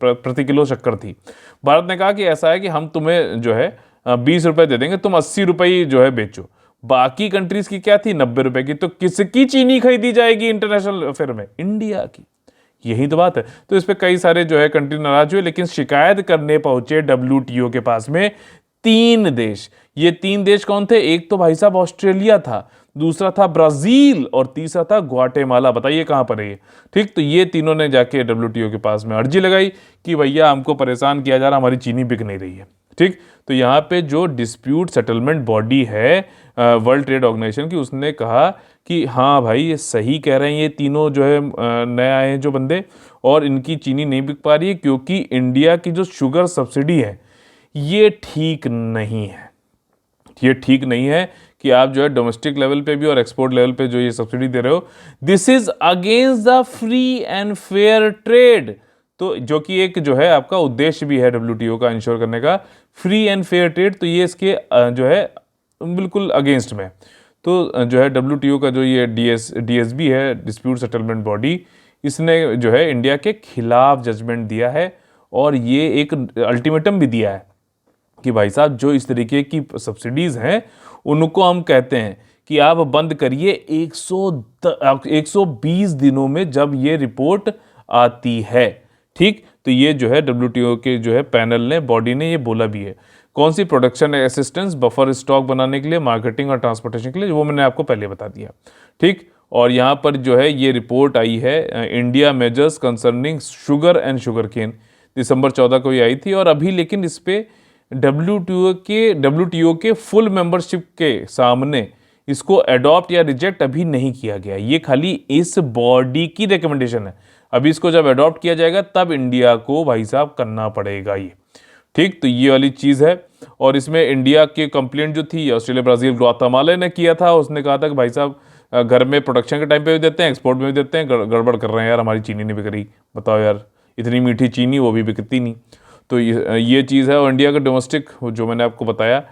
प्रति किलो शक्कर थी, भारत ने कहा कि ऐसा है कि हम तुम्हें जो है 20 रुपये दे देंगे, तुम 80 रुपये जो है बेचो। बाकी कंट्रीज की क्या थी, 90 रुपए की। तो किसकी चीनी खरीदी जाएगी इंटरनेशनल अफेयर में? इंडिया की। यही तो बात है। तो इस पे कई सारे जो है कंट्री नाराज हुए, लेकिन शिकायत करने पहुंचे डब्ल्यूटीओ के पास में 3 देश। ये 3 देश कौन थे? एक तो भाई साहब ऑस्ट्रेलिया था, दूसरा था ब्राजील और तीसरा था ग्वाटेमाला। बताइए कहां पर है ये? ठीक, तो ये तीनों ने जाके डब्ल्यूटीओ के पास में अर्जी लगाई कि भैया हमको परेशान किया जा रहा, हमारी चीनी बिक नहीं रही है। ठीक, तो यहाँ पे जो डिस्प्यूट सेटलमेंट बॉडी है वर्ल्ड ट्रेड ऑर्गेनाइजेशन की, उसने कहा कि हाँ भाई ये सही कह रहे हैं ये तीनों जो है नए आए हैं जो बंदे, और इनकी चीनी नहीं बिक पा रही है क्योंकि इंडिया की जो शुगर सब्सिडी है ये ठीक नहीं है। ये ठीक नहीं है कि आप जो है डोमेस्टिक लेवल पे भी और एक्सपोर्ट लेवल पे जो ये सब्सिडी दे रहे हो, this is against the free and fair trade. तो जो कि एक जो है आपका उद्देश्य भी है डब्ल्यूटीओ का इंश्योर करने का, फ्री एंड फेयर ट्रेड, तो ये इसके जो है बिल्कुल अगेंस्ट में। तो जो है डब्ल्यूटीओ का जो ये डीएसबी है, डिस्प्यूट सेटलमेंट बॉडी, इसने जो है इंडिया के खिलाफ जजमेंट दिया है और ये एक अल्टीमेटम भी दिया है कि भाई साहब जो इस तरीके की सब्सिडीज हैं उनको हम कहते हैं कि आप बंद करिए 120 दिनों में जब ये रिपोर्ट आती है। ठीक, तो ये जो है डब्ल्यूटीओ के जो है पैनल ने, बॉडी ने ये बोला भी है। कौन सी? प्रोडक्शन असिस्टेंस, बफर स्टॉक बनाने के लिए, मार्केटिंग और ट्रांसपोर्टेशन के लिए, वो मैंने आपको पहले बता दिया। ठीक, और यहाँ पर जो है ये रिपोर्ट आई है India measures concerning sugar and sugar cane, दिसंबर 14 को ये आई थी। और अभी लेकिन इस पे डब्ल्यूटीओ के फुल मेंबरशिप के सामने इसको अडॉप्ट या रिजेक्ट अभी नहीं किया गया। ये खाली इस बॉडी की रिकमेंडेशन है। अभी इसको जब अडॉप्ट किया जाएगा तब इंडिया को भाई साहब करना पड़ेगा ये। ठीक, तो ये वाली चीज़ है। और इसमें इंडिया की कंप्लेंट जो थी ऑस्ट्रेलिया, ब्राज़ील, ग्वाटेमाला ने किया था। उसने कहा था कि भाई साहब घर में प्रोडक्शन के टाइम पे भी देते हैं, एक्सपोर्ट में भी देते हैं, गड़बड़ कर रहे हैं यार, हमारी चीनी नहीं बिक रही। बताओ यार, इतनी मीठी चीनी वो भी बिकती नहीं। तो ये चीज़ है। और इंडिया का डोमेस्टिक जो मैंने आपको बताया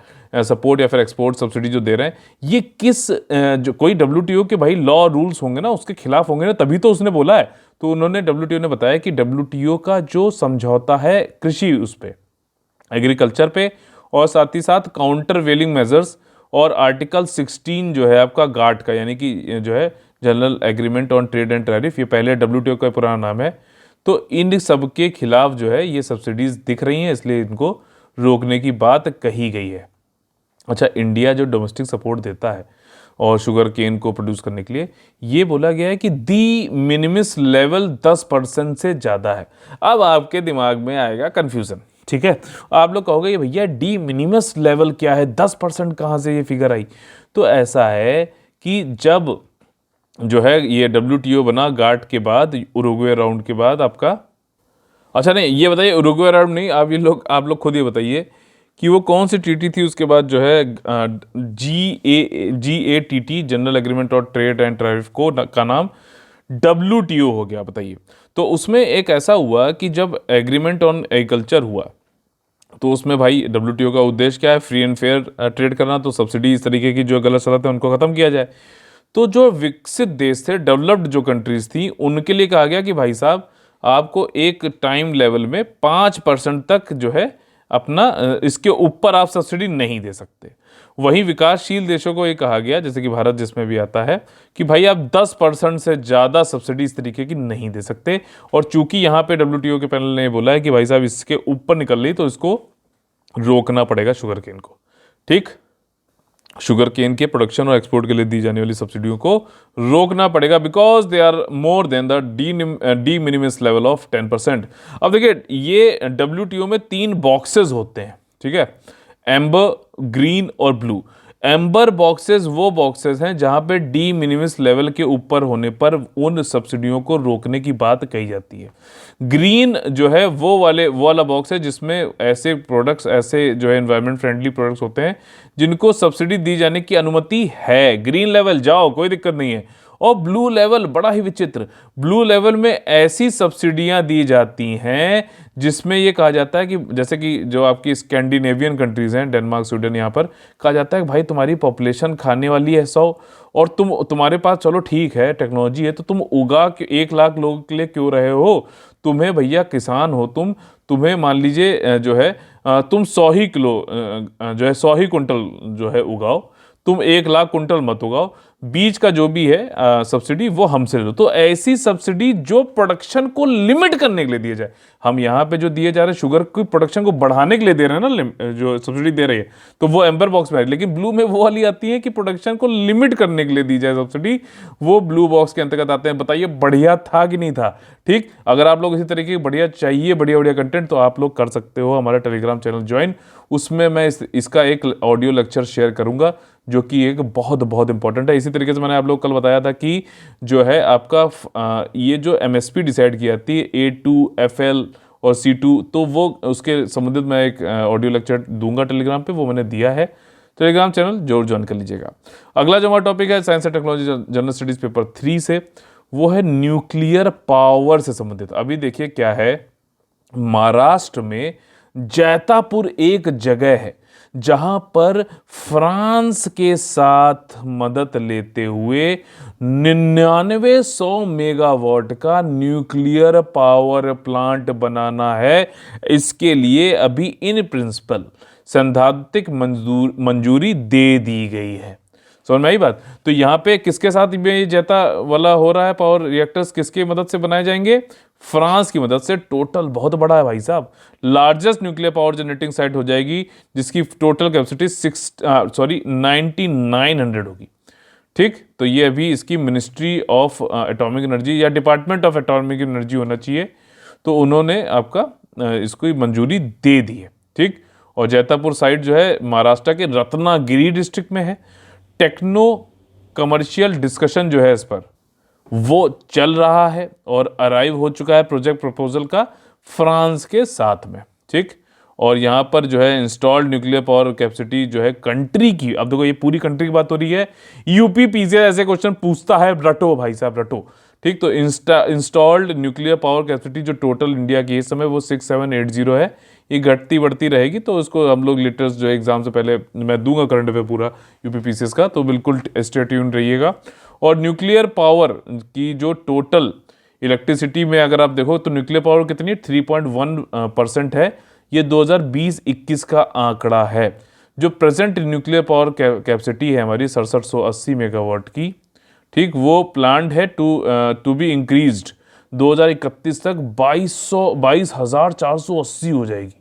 सपोर्ट या फिर एक्सपोर्ट सब्सिडी जो दे रहे हैं, ये किस जो कोई डब्ल्यूटीओ के भाई लॉ रूल्स होंगे ना, उसके खिलाफ होंगे ना, तभी तो उसने बोला है। तो उन्होंने डब्ल्यूटीओ ने बताया कि डब्ल्यूटीओ का जो समझौता है कृषि उस पे, एग्रीकल्चर पे, और साथ ही साथ काउंटर वेलिंग मेजर्स और आर्टिकल 16 जो है आपका गार्ड का, यानी कि जो है general agreement on trade and tariff, ये पहले डब्ल्यूटीओ का पुराना नाम है। तो इन सब के खिलाफ जो है ये सब्सिडीज दिख रही हैं, इसलिए इनको रोकने की बात कही गई है। अच्छा, इंडिया जो डोमेस्टिक सपोर्ट देता है और शुगर केन को प्रोड्यूस करने के लिए, ये बोला गया है कि दी मिनिमस लेवल 10% से ज़्यादा है। अब आपके दिमाग में आएगा कन्फ्यूज़न, ठीक है? आप लोग कहोगे ये भैया डी मिनिमस लेवल क्या है, 10% कहाँ से ये फिगर आई? तो ऐसा है कि जब जो है ये डब्ल्यूटीओ बना गार्ड के बाद, उरुग्वे राउंड के बाद आपका, अच्छा नहीं ये बताइए उरुग्वे राउंड नहीं, आप लोग खुद ये बताइए कि वो कौन सी ट्रीटी थी उसके बाद जो है GATT, general agreement on trade and tariff को का नाम डब्ल्यूटीओ हो गया। बताइए, तो उसमें एक ऐसा हुआ कि जब एग्रीमेंट ऑन एग्रीकल्चर हुआ तो उसमें भाई डब्ल्यूटीओ का उद्देश्य क्या है? फ्री एंड फेयर ट्रेड करना। तो सब्सिडी इस तरीके की जो गलत सलत है उनको ख़त्म किया जाए। तो जो विकसित देश थे, डेवलप्ड जो कंट्रीज थी, उनके लिए कहा गया कि भाई साहब आपको एक टाइम लेवल में 5% तक जो है अपना, इसके ऊपर आप सब्सिडी नहीं दे सकते। वहीं विकासशील देशों को ये कहा गया, जैसे कि भारत जिसमें भी आता है, कि भाई आप 10% से ज़्यादा सब्सिडी इस तरीके की नहीं दे सकते। और चूंकि यहाँ पे डब्ल्यूटीओ के पैनल ने बोला है कि भाई साहब इसके ऊपर निकल रही, तो इसको रोकना पड़ेगा शुगर केन को। ठीक, शुगर केन के प्रोडक्शन और एक्सपोर्ट के लिए दी जाने वाली सब्सिडियों को रोकना पड़ेगा, because they are more than the de minimis level of 10%। अब देखिए, ये डब्ल्यूटीओ में 3 बॉक्सेस होते हैं, ठीक है? एम्बर, ग्रीन और ब्लू। एम्बर बॉक्सेस वो बॉक्सेस हैं जहां पे डी मिनिमस लेवल के ऊपर होने पर उन सब्सिडियों को रोकने की बात कही जाती है। ग्रीन जो है वो वाला बॉक्स है जिसमें ऐसे प्रोडक्ट्स, ऐसे जो है एनवायरनमेंट फ्रेंडली प्रोडक्ट्स होते हैं जिनको सब्सिडी दी जाने की अनुमति है। ग्रीन लेवल जाओ, कोई दिक्कत नहीं है। और ब्लू लेवल बड़ा ही विचित्र, ब्लू लेवल में ऐसी सब्सिडियां दी जाती हैं जिसमें ये कहा जाता है कि जैसे कि जो आपकी स्कैंडिनेवियन कंट्रीज हैं, डेनमार्क, स्वीडन, यहाँ पर कहा जाता है कि भाई तुम्हारी पॉपुलेशन खाने वाली है 100, और तुम्हारे पास चलो ठीक है टेक्नोलॉजी है, तो तुम उगा 1 लाख लोगों के लिए क्यों रहे हो? तुम्हें भैया किसान हो तुम्हें मान लीजिए जो है तुम 100 ही किलो जो है 100 ही कुंटल जो है उगाओ, तुम 1 लाख कुंटल मत उगाओ, बीज का जो भी है सब्सिडी वो हमसे लो। तो ऐसी सब्सिडी जो प्रोडक्शन को लिमिट करने के लिए दिया जाए। हम यहाँ पे जो दिए जा रहे हैं शुगर की प्रोडक्शन को बढ़ाने के लिए दे रहे हैं ना, जो सब्सिडी दे रही है, तो वो एम्बर बॉक्स में है। लेकिन ब्लू में वो वाली आती है कि प्रोडक्शन को लिमिट करने के लिए दी जाए सब्सिडी, वो ब्लू बॉक्स के अंतर्गत आते हैं। बताइए बढ़िया था कि नहीं था? ठीक, अगर आप लोग इसी तरीके की बढ़िया चाहिए, बढ़िया बढ़िया कंटेंट, तो आप लोग कर सकते हो हमारा टेलीग्राम चैनल ज्वाइन। उसमें मैं इसका एक ऑडियो लेक्चर शेयर करूंगा जो कि एक बहुत बहुत इंपॉर्टेंट है। इसी तरीके से मैंने आप लोग कल बताया था कि जो है आपका ये जो एमएसपी डिसाइड की जाती है A2 FL और C2, तो वो उसके संबंधित मैं एक ऑडियो लेक्चर दूंगा टेलीग्राम पे, वो मैंने दिया है। टेलीग्राम चैनल जरूर ज्वाइन कर लीजिएगा। अगला जो हमारा टॉपिक है science and technology general studies paper 3 से, वो है न्यूक्लियर पावर से संबंधित। अभी देखिए क्या है, महाराष्ट्र में जैतापुर एक जगह है जहां पर फ्रांस के साथ मदद लेते हुए 9900 मेगावाट का न्यूक्लियर पावर प्लांट बनाना है। इसके लिए अभी इन प्रिंसिपल सैद्धांतिक मंजूरी दे दी गई है। समझ में आई बात? तो यहाँ पे किसके साथ ये जैता वाला हो रहा है? पावर रिएक्टर्स किसकी मदद से बनाए जाएंगे? फ्रांस की मदद से। टोटल बहुत बड़ा है भाई साहब, largest nuclear power generating site हो जाएगी जिसकी टोटल कैपेसिटी 9900 होगी। ठीक, तो ये अभी इसकी मिनिस्ट्री ऑफ एटॉमिक एनर्जी या डिपार्टमेंट ऑफ एटॉमिक एनर्जी होना चाहिए, तो उन्होंने आपका इसको मंजूरी दे दी है। ठीक, और जैतापुर साइट जो है महाराष्ट्र के रत्नागिरी डिस्ट्रिक्ट में है। टेक्नो कमर्शियल डिस्कशन जो है इस पर वो चल रहा है और अराइव हो चुका है प्रोजेक्ट प्रपोजल का फ्रांस के साथ में। ठीक, और यहाँ पर जो है इंस्टॉल्ड न्यूक्लियर पावर कैपेसिटी जो है कंट्री की, अब देखो ये पूरी कंट्री की बात हो रही है। यूपी पीसीएस ऐसे क्वेश्चन पूछता है, रटो भाई साहब रटो। ठीक, तो इंस्टॉल्ड न्यूक्लियर पावर कैपेसिटी जो टोटल इंडिया की इस समय वो 6780 है। ये घटती बढ़ती रहेगी, तो उसको हम लोग लेटेस्ट जो एग्जाम से पहले मैं दूंगा करंट अफेयर पूरा यूपी पीसीएस का, तो बिल्कुल स्टे ट्यून्ड रहिएगा। और न्यूक्लियर पावर की जो टोटल इलेक्ट्रिसिटी में अगर आप देखो तो न्यूक्लियर पावर कितनी है? 3.1% है। ये 2020-21 का आंकड़ा है। जो प्रेजेंट न्यूक्लियर पावर कैपेसिटी है हमारी 6780 मेगावाट की, ठीक, वो प्लान्ड है टू बी इंक्रीज्ड 2031 तक 22,480 हो जाएगी।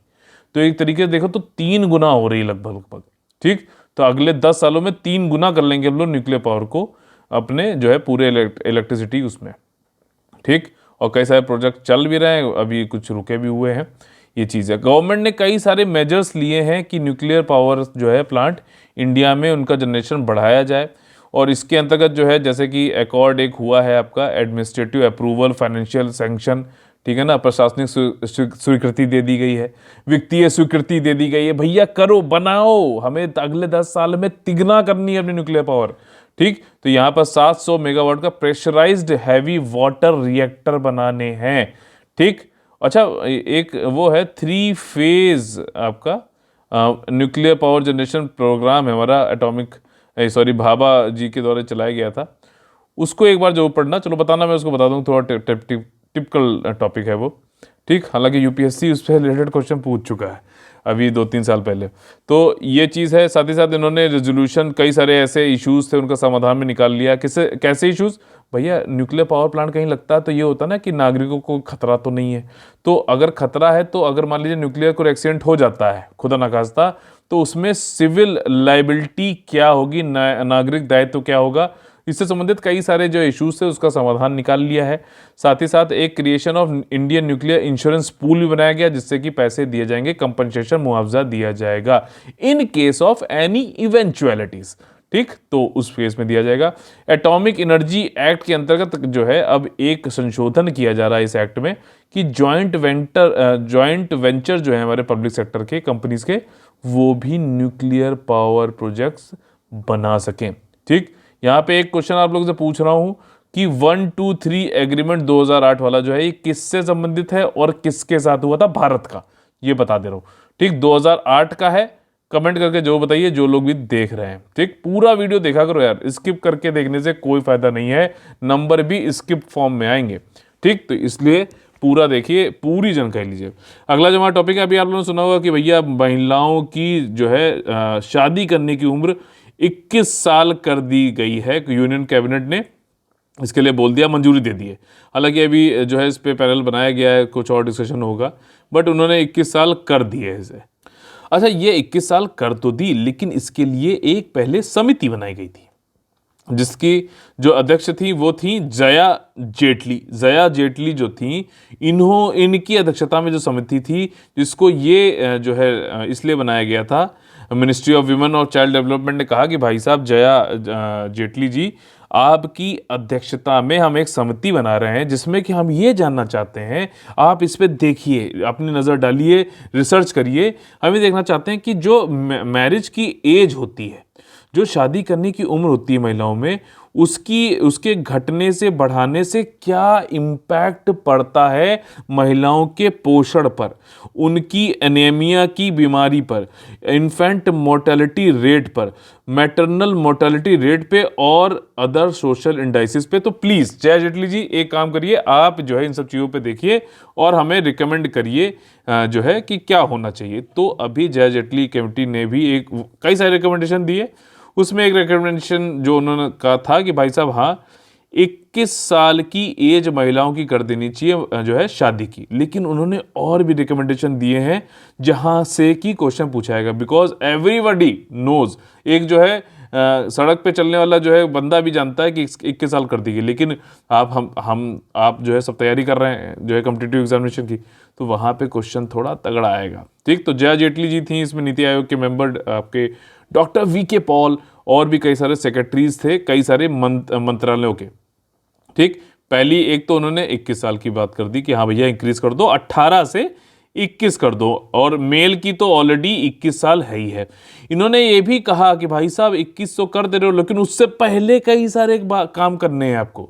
तो एक तरीके से देखो तो 3 गुना हो रही है लगभग। ठीक, तो अगले 10 सालों में 3 गुना कर लेंगे हम लोग न्यूक्लियर पावर को अपने जो है पूरे इलेक्ट्रिसिटी उसमें। ठीक, और कई सारे प्रोजेक्ट चल भी रहे हैं, अभी कुछ रुके भी हुए हैं। ये चीज़ है, गवर्नमेंट ने कई सारे मेजर्स लिए हैं कि न्यूक्लियर पावर जो है प्लांट इंडिया में उनका जनरेशन बढ़ाया जाए। और इसके अंतर्गत जो है जैसे कि एकॉर्ड एक हुआ है आपका, एडमिनिस्ट्रेटिव अप्रूवल, फाइनेंशियल सैंक्शन, ठीक है ना, प्रशासनिक स्वीकृति दे दी गई है, वित्तीय स्वीकृति दे दी गई है। भैया करो, बनाओ, हमें अगले 10 साल में तिगना करनी है अपनी न्यूक्लियर पावर। ठीक, तो यहाँ पर 700 मेगावाट का प्रेशराइज्ड हैवी वाटर रिएक्टर बनाने हैं। ठीक, अच्छा, एक वो है 3 फेज आपका न्यूक्लियर पावर जनरेशन प्रोग्राम है हमारा, भाभा जी के द्वारा चलाया गया था। उसको एक बार जो पढ़ना, चलो बताना, मैं उसको बता दूँ, थोड़ा टिपिकल टॉपिक है वो। ठीक, हालांकि यूपीएससी उस पर रिलेटेड क्वेश्चन पूछ चुका है अभी 2-3 साल पहले, तो ये चीज़ है। साथ ही साथ इन्होंने रेजोल्यूशन, कई सारे ऐसे इश्यूज थे उनका समाधान में निकाल लिया। कैसे इश्यूज? भैया न्यूक्लियर पावर प्लांट कहीं लगता है तो ये होता है ना कि नागरिकों को खतरा तो नहीं है। तो अगर खतरा है, तो अगर मान लीजिए न्यूक्लियर को एक्सीडेंट हो जाता है खुदा ना खास्ता, तो उसमें सिविल लाइबिलिटी क्या होगी, नागरिक दायित्व क्या होगा, इससे संबंधित कई सारे जो इश्यूज थे उसका समाधान निकाल लिया है। साथ ही साथ एक creation of Indian nuclear insurance pool भी बनाया गया, जिससे कि पैसे दिए जाएंगे, कंपनसेशन, मुआवजा दिया जाएगा इन केस ऑफ एनी इवेंचुअलिटीज। ठीक, तो उस फेज में दिया जाएगा। एटॉमिक एनर्जी एक्ट के अंतर्गत जो है अब एक संशोधन किया जा रहा है इस एक्ट में कि जॉइंट वेंचर जो है हमारे पब्लिक सेक्टर के कंपनीज के, वो भी न्यूक्लियर पावर प्रोजेक्ट्स बना सकें। ठीक, यहाँ पे एक क्वेश्चन आप लोगों से पूछ रहा हूं कि 123 एग्रीमेंट 2008 वाला जो है ये किससे संबंधित है और किसके साथ हुआ था? भारत का, ये बता दे रहा हूं। ठीक, 2008 का है। कमेंट करके जो बताइए, जो लोग भी देख रहे हैं। ठीक, पूरा वीडियो देखा करो यार, स्किप करके देखने से कोई फायदा नहीं है, नंबर भी स्किप फॉर्म में आएंगे। ठीक, तो इसलिए पूरा देखिए, पूरी जानकारी लीजिए। अगला जो हमारा टॉपिक है, अभी आप लोगों ने सुना होगा कि भैया महिलाओं की जो है शादी करने की उम्र 21 साल कर दी गई है। यूनियन कैबिनेट ने इसके लिए बोल दिया, मंजूरी दे दी है। हालांकि अभी जो है इस पे पैनल बनाया गया है, कुछ और डिस्कशन होगा, बट उन्होंने 21 साल कर दिए है इसे। अच्छा, ये 21 साल कर तो दी, लेकिन इसके लिए एक पहले समिति बनाई गई थी, जिसकी जो अध्यक्ष थी वो थी जया जेटली। जया जेटली जो थी, इनकी अध्यक्षता में जो समिति थी, जिसको ये जो है इसलिए बनाया गया था, मिनिस्ट्री ऑफ विमेन और चाइल्ड डेवलपमेंट ने कहा कि भाई साहब जया जेटली जी, आपकी अध्यक्षता में हम एक समिति बना रहे हैं, जिसमें कि हम ये जानना चाहते हैं, आप इस पे देखिए, अपनी नज़र डालिए, रिसर्च करिए। हम ये देखना चाहते हैं कि जो मैरिज की एज होती है, जो शादी करने की उम्र होती है महिलाओं में, उसके घटने से, बढ़ाने से क्या इम्पैक्ट पड़ता है महिलाओं के पोषण पर, उनकी एनीमिया की बीमारी पर, इन्फेंट मोर्टेलिटी रेट पर, मैटरनल मोर्टेलिटी रेट पे और अदर सोशल इंडाइसिस पे। तो प्लीज़ जया जेटली जी, एक काम करिए, आप जो है इन सब चीज़ों पे देखिए और हमें रिकमेंड करिए जो है कि क्या होना चाहिए। तो अभी जया जेटली कमेटी ने भी कई सारे रिकमेंडेशन दिए। उसमें एक रिकमेंडेशन जो उन्होंने कहा था कि भाई साहब, हाँ, 21 साल की एज महिलाओं की कर देनी चाहिए जो है शादी की। लेकिन उन्होंने और भी रिकमेंडेशन दिए हैं जहां से कि क्वेश्चन पूछा जाएगा, बिकॉज एवरीबडी नोज, एक जो है सड़क पे चलने वाला जो है बंदा भी जानता है कि 21 साल कर दी गई। लेकिन आप जो है सब तैयारी कर रहे हैं जो है कॉम्पिटिटिव एग्जामिनेशन की, तो वहाँ पे क्वेश्चन थोड़ा तगड़ा आएगा। ठीक, तो जया जेटली जी थी इसमें, नीति आयोग के मेंबर आपके डॉक्टर वी.के. पॉल और भी कई सारे सेक्रेटरीज थे कई सारे मंत्रालयों के। ठीक, पहली एक तो उन्होंने 21 साल की बात कर दी कि हाँ भैया इंक्रीज कर दो, 18 से 21 कर दो, और मेल की तो ऑलरेडी 21 साल है ही है। इन्होंने ये भी कहा कि भाई साहब 21 तो कर दे रहे हो, लेकिन उससे पहले कई सारे काम करने हैं आपको।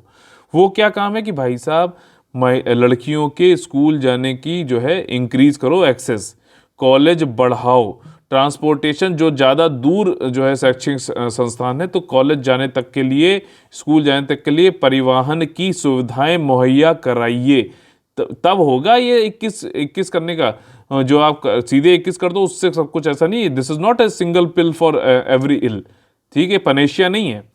वो क्या काम है कि भाई साहब, लड़कियों के स्कूल जाने की जो है इंक्रीज करो एक्सेस, कॉलेज बढ़ाओ, ट्रांसपोर्टेशन जो ज़्यादा दूर जो है शैक्षणिक संस्थान है, तो कॉलेज जाने तक के लिए, स्कूल जाने तक के लिए परिवहन की सुविधाएं मुहैया कराइए, तब होगा ये 21 करने का। जो आप सीधे 21 कर दो उससे सब कुछ ऐसा नहीं है। This is not a single pill for every ill, ठीक है, पनेशिया नहीं है।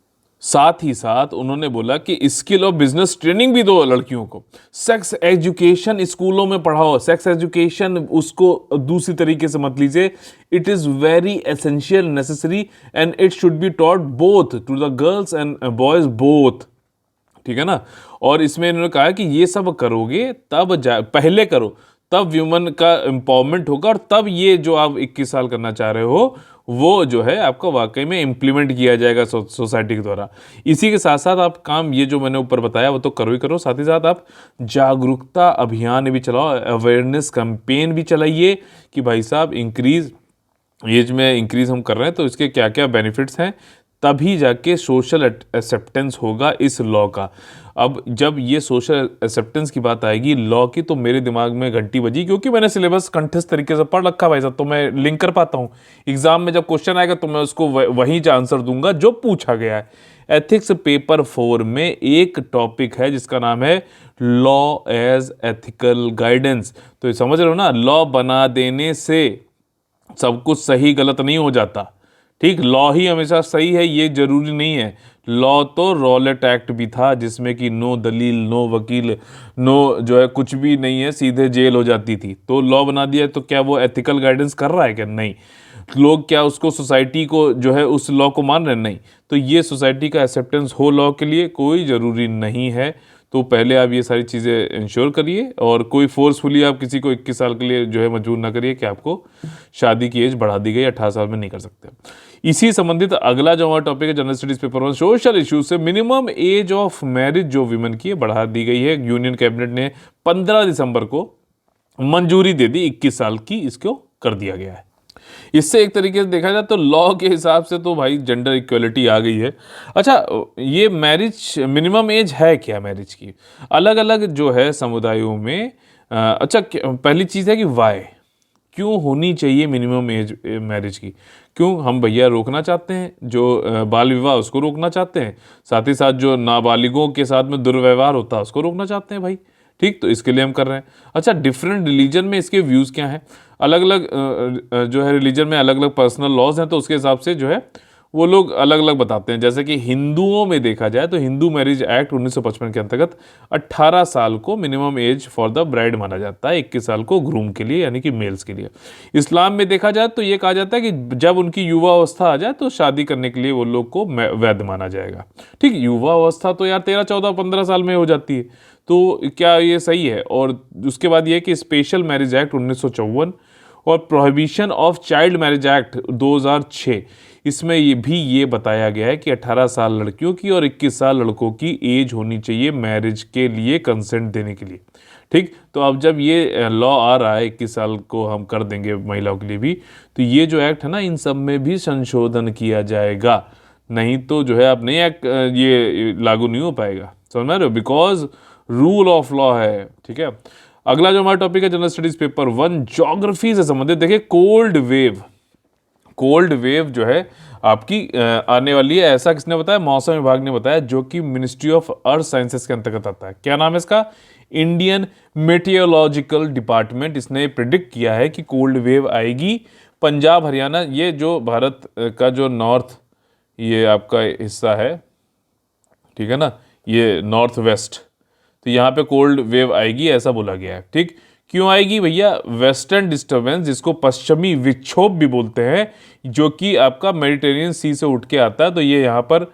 साथ ही साथ उन्होंने बोला कि स्किल और बिजनेस ट्रेनिंग भी दो लड़कियों को, सेक्स एजुकेशन स्कूलों में पढ़ाओ। सेक्स एजुकेशन उसको दूसरी तरीके से मत लीजिए, it is very essential, necessary, and it should be taught both to the girls and boys both, ठीक है ना। और इसमें इन्होंने कहा कि ये सब करोगे तब पहले करो, तब व्यूमन का एम्पावरमेंट होगा, और तब ये जो आप 21 साल करना चाह रहे हो वो जो है आपको वाकई में इम्प्लीमेंट किया जाएगा सोसाइटी के द्वारा। इसी के साथ साथ आप काम ये जो मैंने ऊपर बताया वो तो करो ही करो, साथ ही साथ आप जागरूकता अभियान भी चलाओ, अवेयरनेस कैंपेन भी चलाइए कि भाई साहब एज में इंक्रीज हम कर रहे हैं तो इसके क्या क्या बेनिफिट्स हैं, तभी जाके सोशल एक्सेप्टेंस होगा इस लॉ का। अब जब ये सोशल एक्सेप्टेंस की बात आएगी लॉ की, तो मेरे दिमाग में घंटी बजी, क्योंकि मैंने सिलेबस कंठस्थ तरीके से पढ़ रखा भाई साहब, तो मैं लिंक कर पाता हूँ। एग्जाम में जब क्वेश्चन आएगा तो मैं उसको वहीं से आंसर दूंगा जो पूछा गया है। एथिक्स पेपर 4 में एक टॉपिक है जिसका नाम है लॉ एज एथिकल गाइडेंस। तो ये समझ रहे हो ना, लॉ बना देने से सब कुछ सही गलत नहीं हो जाता। ठीक, लॉ ही हमेशा सही है ये जरूरी नहीं है। लॉ तो रॉलेट एक्ट भी था जिसमें कि नो दलील, नो वकील, नो जो है कुछ भी नहीं है, सीधे जेल हो जाती थी। तो लॉ बना दिया तो क्या वो एथिकल गाइडेंस कर रहा है क्या? नहीं। लोग क्या उसको, सोसाइटी को जो है उस लॉ को मान रहे हैं? नहीं। तो ये सोसाइटी का एक्सेप्टेंस हो लॉ के लिए कोई ज़रूरी नहीं है। तो पहले आप ये सारी चीज़ें इंश्योर करिए, और कोई फोर्सफुली आप किसी को 21 साल के लिए जो है मजबूर ना करिए कि आपको शादी की एज बढ़ा दी गई, 18 साल में नहीं कर सकते। इसी संबंधित अगला जो हमारा टॉपिक है general studies paper 1 social issues से, मिनिमम एज ऑफ मैरिज जो विमेन की है बढ़ा दी गई है। यूनियन कैबिनेट ने 15 दिसंबर को मंजूरी दे दी, 21 साल की इसको कर दिया गया है। इससे एक तरीके से देखा जाए तो लॉ के हिसाब से तो भाई जेंडर इक्वलिटी आ गई है। अच्छा, ये मैरिज मिनिमम एज है क्या मैरिज की? अलग अलग जो है समुदायों में अच्छा, पहली चीज़ है कि वाई, क्यों होनी चाहिए मिनिमम एज मैरिज की? क्यों? हम भैया रोकना चाहते हैं जो बाल विवाह, उसको रोकना चाहते हैं। साथ ही साथ जो नाबालिगों के साथ में दुर्व्यवहार होता है उसको रोकना चाहते हैं भाई। ठीक, तो इसके लिए हम कर रहे हैं। अच्छा, डिफरेंट रिलीजन में इसके व्यूज़ क्या हैं? अलग अलग जो है रिलीजन में अलग अलग पर्सनल लॉज हैं, तो उसके हिसाब से जो है वो लोग अलग अलग बताते हैं। जैसे कि हिंदुओं में देखा जाए तो हिंदू मैरिज एक्ट 1955 के अंतर्गत 18 साल को minimum age for the bride माना जाता है, 21 साल को ग्रूम के लिए यानी कि मेल्स के लिए। इस्लाम में देखा जाए तो ये कहा जाता है कि जब उनकी युवा अवस्था आ जाए तो शादी करने के लिए वो लोग को वैध माना जाएगा। ठीक, युवा अवस्था तो यार 13, 14, 15 साल में हो जाती है, तो क्या ये सही है? और उसके बाद ये कि स्पेशल मैरिज एक्ट 1954 और prohibition of child marriage act 2006, इसमें ये बताया गया है कि 18 साल लड़कियों की और 21 साल लड़कों की एज होनी चाहिए मैरिज के लिए कंसेंट देने के लिए। ठीक, तो अब जब ये लॉ आ रहा है 21 साल को हम कर देंगे महिलाओं के लिए भी, तो ये जो एक्ट है ना, इन सब में भी संशोधन किया जाएगा, नहीं तो जो है अब नई एक्ट ये लागू नहीं हो पाएगा। समझ में आ रहे हो? बिकॉज रूल ऑफ लॉ है। ठीक है, अगला जो हमारा टॉपिक है जनरल स्टडीज पेपर 1 ज्योग्राफी से संबंधित। देखिए कोल्ड वेव, कोल्ड वेव जो है आपकी आने वाली है, ऐसा किसने बताया? मौसम विभाग ने बताया, जो कि मिनिस्ट्री ऑफ अर्थ साइंसेस के अंतर्गत आता है। क्या नाम है इसका? Indian meteorological department. इसने प्रिडिक्ट किया है कि कोल्ड वेव आएगी पंजाब हरियाणा, ये जो भारत का जो नॉर्थ ये आपका हिस्सा है, ठीक है ना, ये नॉर्थ वेस्ट, तो यहाँ पे कोल्ड वेव आएगी ऐसा बोला गया है। ठीक, क्यों आएगी भैया? वेस्टर्न डिस्टर्बेंस, जिसको पश्चिमी विक्षोभ भी बोलते हैं, जो कि आपका मेडिटेरियन सी से उठ के आता है, तो ये यहाँ पर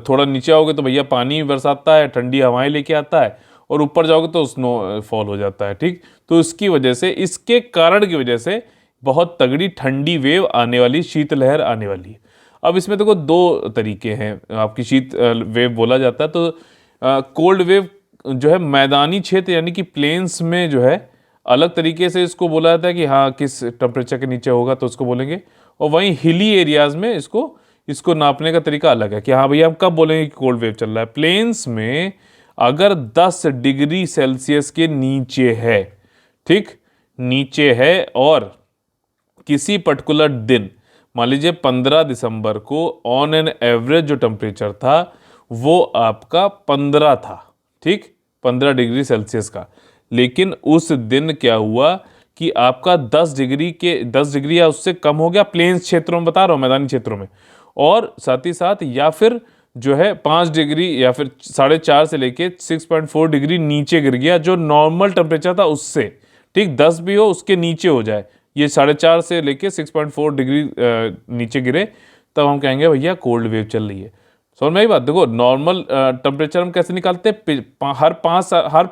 थोड़ा नीचे आओगे तो भैया पानी बरसाता है, ठंडी हवाएं लेके आता है, और ऊपर जाओगे तो स्नो फॉल हो जाता है। ठीक, तो इसकी वजह से, इसके कारण की वजह से बहुत तगड़ी ठंडी वेव आने वाली, शीतलहर आने वाली है। अब इसमें देखो दो तरीके हैं, आपकी शीत वेव बोला जाता है, तो कोल्ड वेव जो है मैदानी क्षेत्र यानी कि प्लेन्स में जो है अलग तरीके से इसको बोला जाता है कि हाँ किस टेम्परेचर के नीचे होगा तो उसको बोलेंगे, और वहीं हिली एरियाज में इसको नापने का तरीका अलग है कि हाँ भैया हम कब बोलेंगे कि कोल्ड वेव चल रहा है। प्लेन्स में अगर 10 डिग्री सेल्सियस के नीचे है, ठीक, नीचे है, और किसी पर्टिकुलर दिन, मान लीजिए 15 दिसंबर को ऑन एन एवरेज जो टेम्परेचर था वो आपका 15 था, ठीक, 15 डिग्री सेल्सियस का, लेकिन उस दिन क्या हुआ कि आपका 10 डिग्री या उससे कम हो गया, प्लेन्स क्षेत्रों में बता रहा हूँ, मैदानी क्षेत्रों में, और साथ ही साथ या फिर जो है 5 डिग्री या फिर 4.5 से लेके 6.4 डिग्री नीचे गिर गया जो नॉर्मल टेम्परेचर था उससे। ठीक, 10 भी हो उसके नीचे हो जाए, ये 4.5 से लेके 6.4 डिग्री नीचे गिरे, तब हम कहेंगे भैया कोल्ड वेव चल रही है। समझ में आई बात? देखो नॉर्मल टेम्परेचर हम कैसे निकालते हैं, हर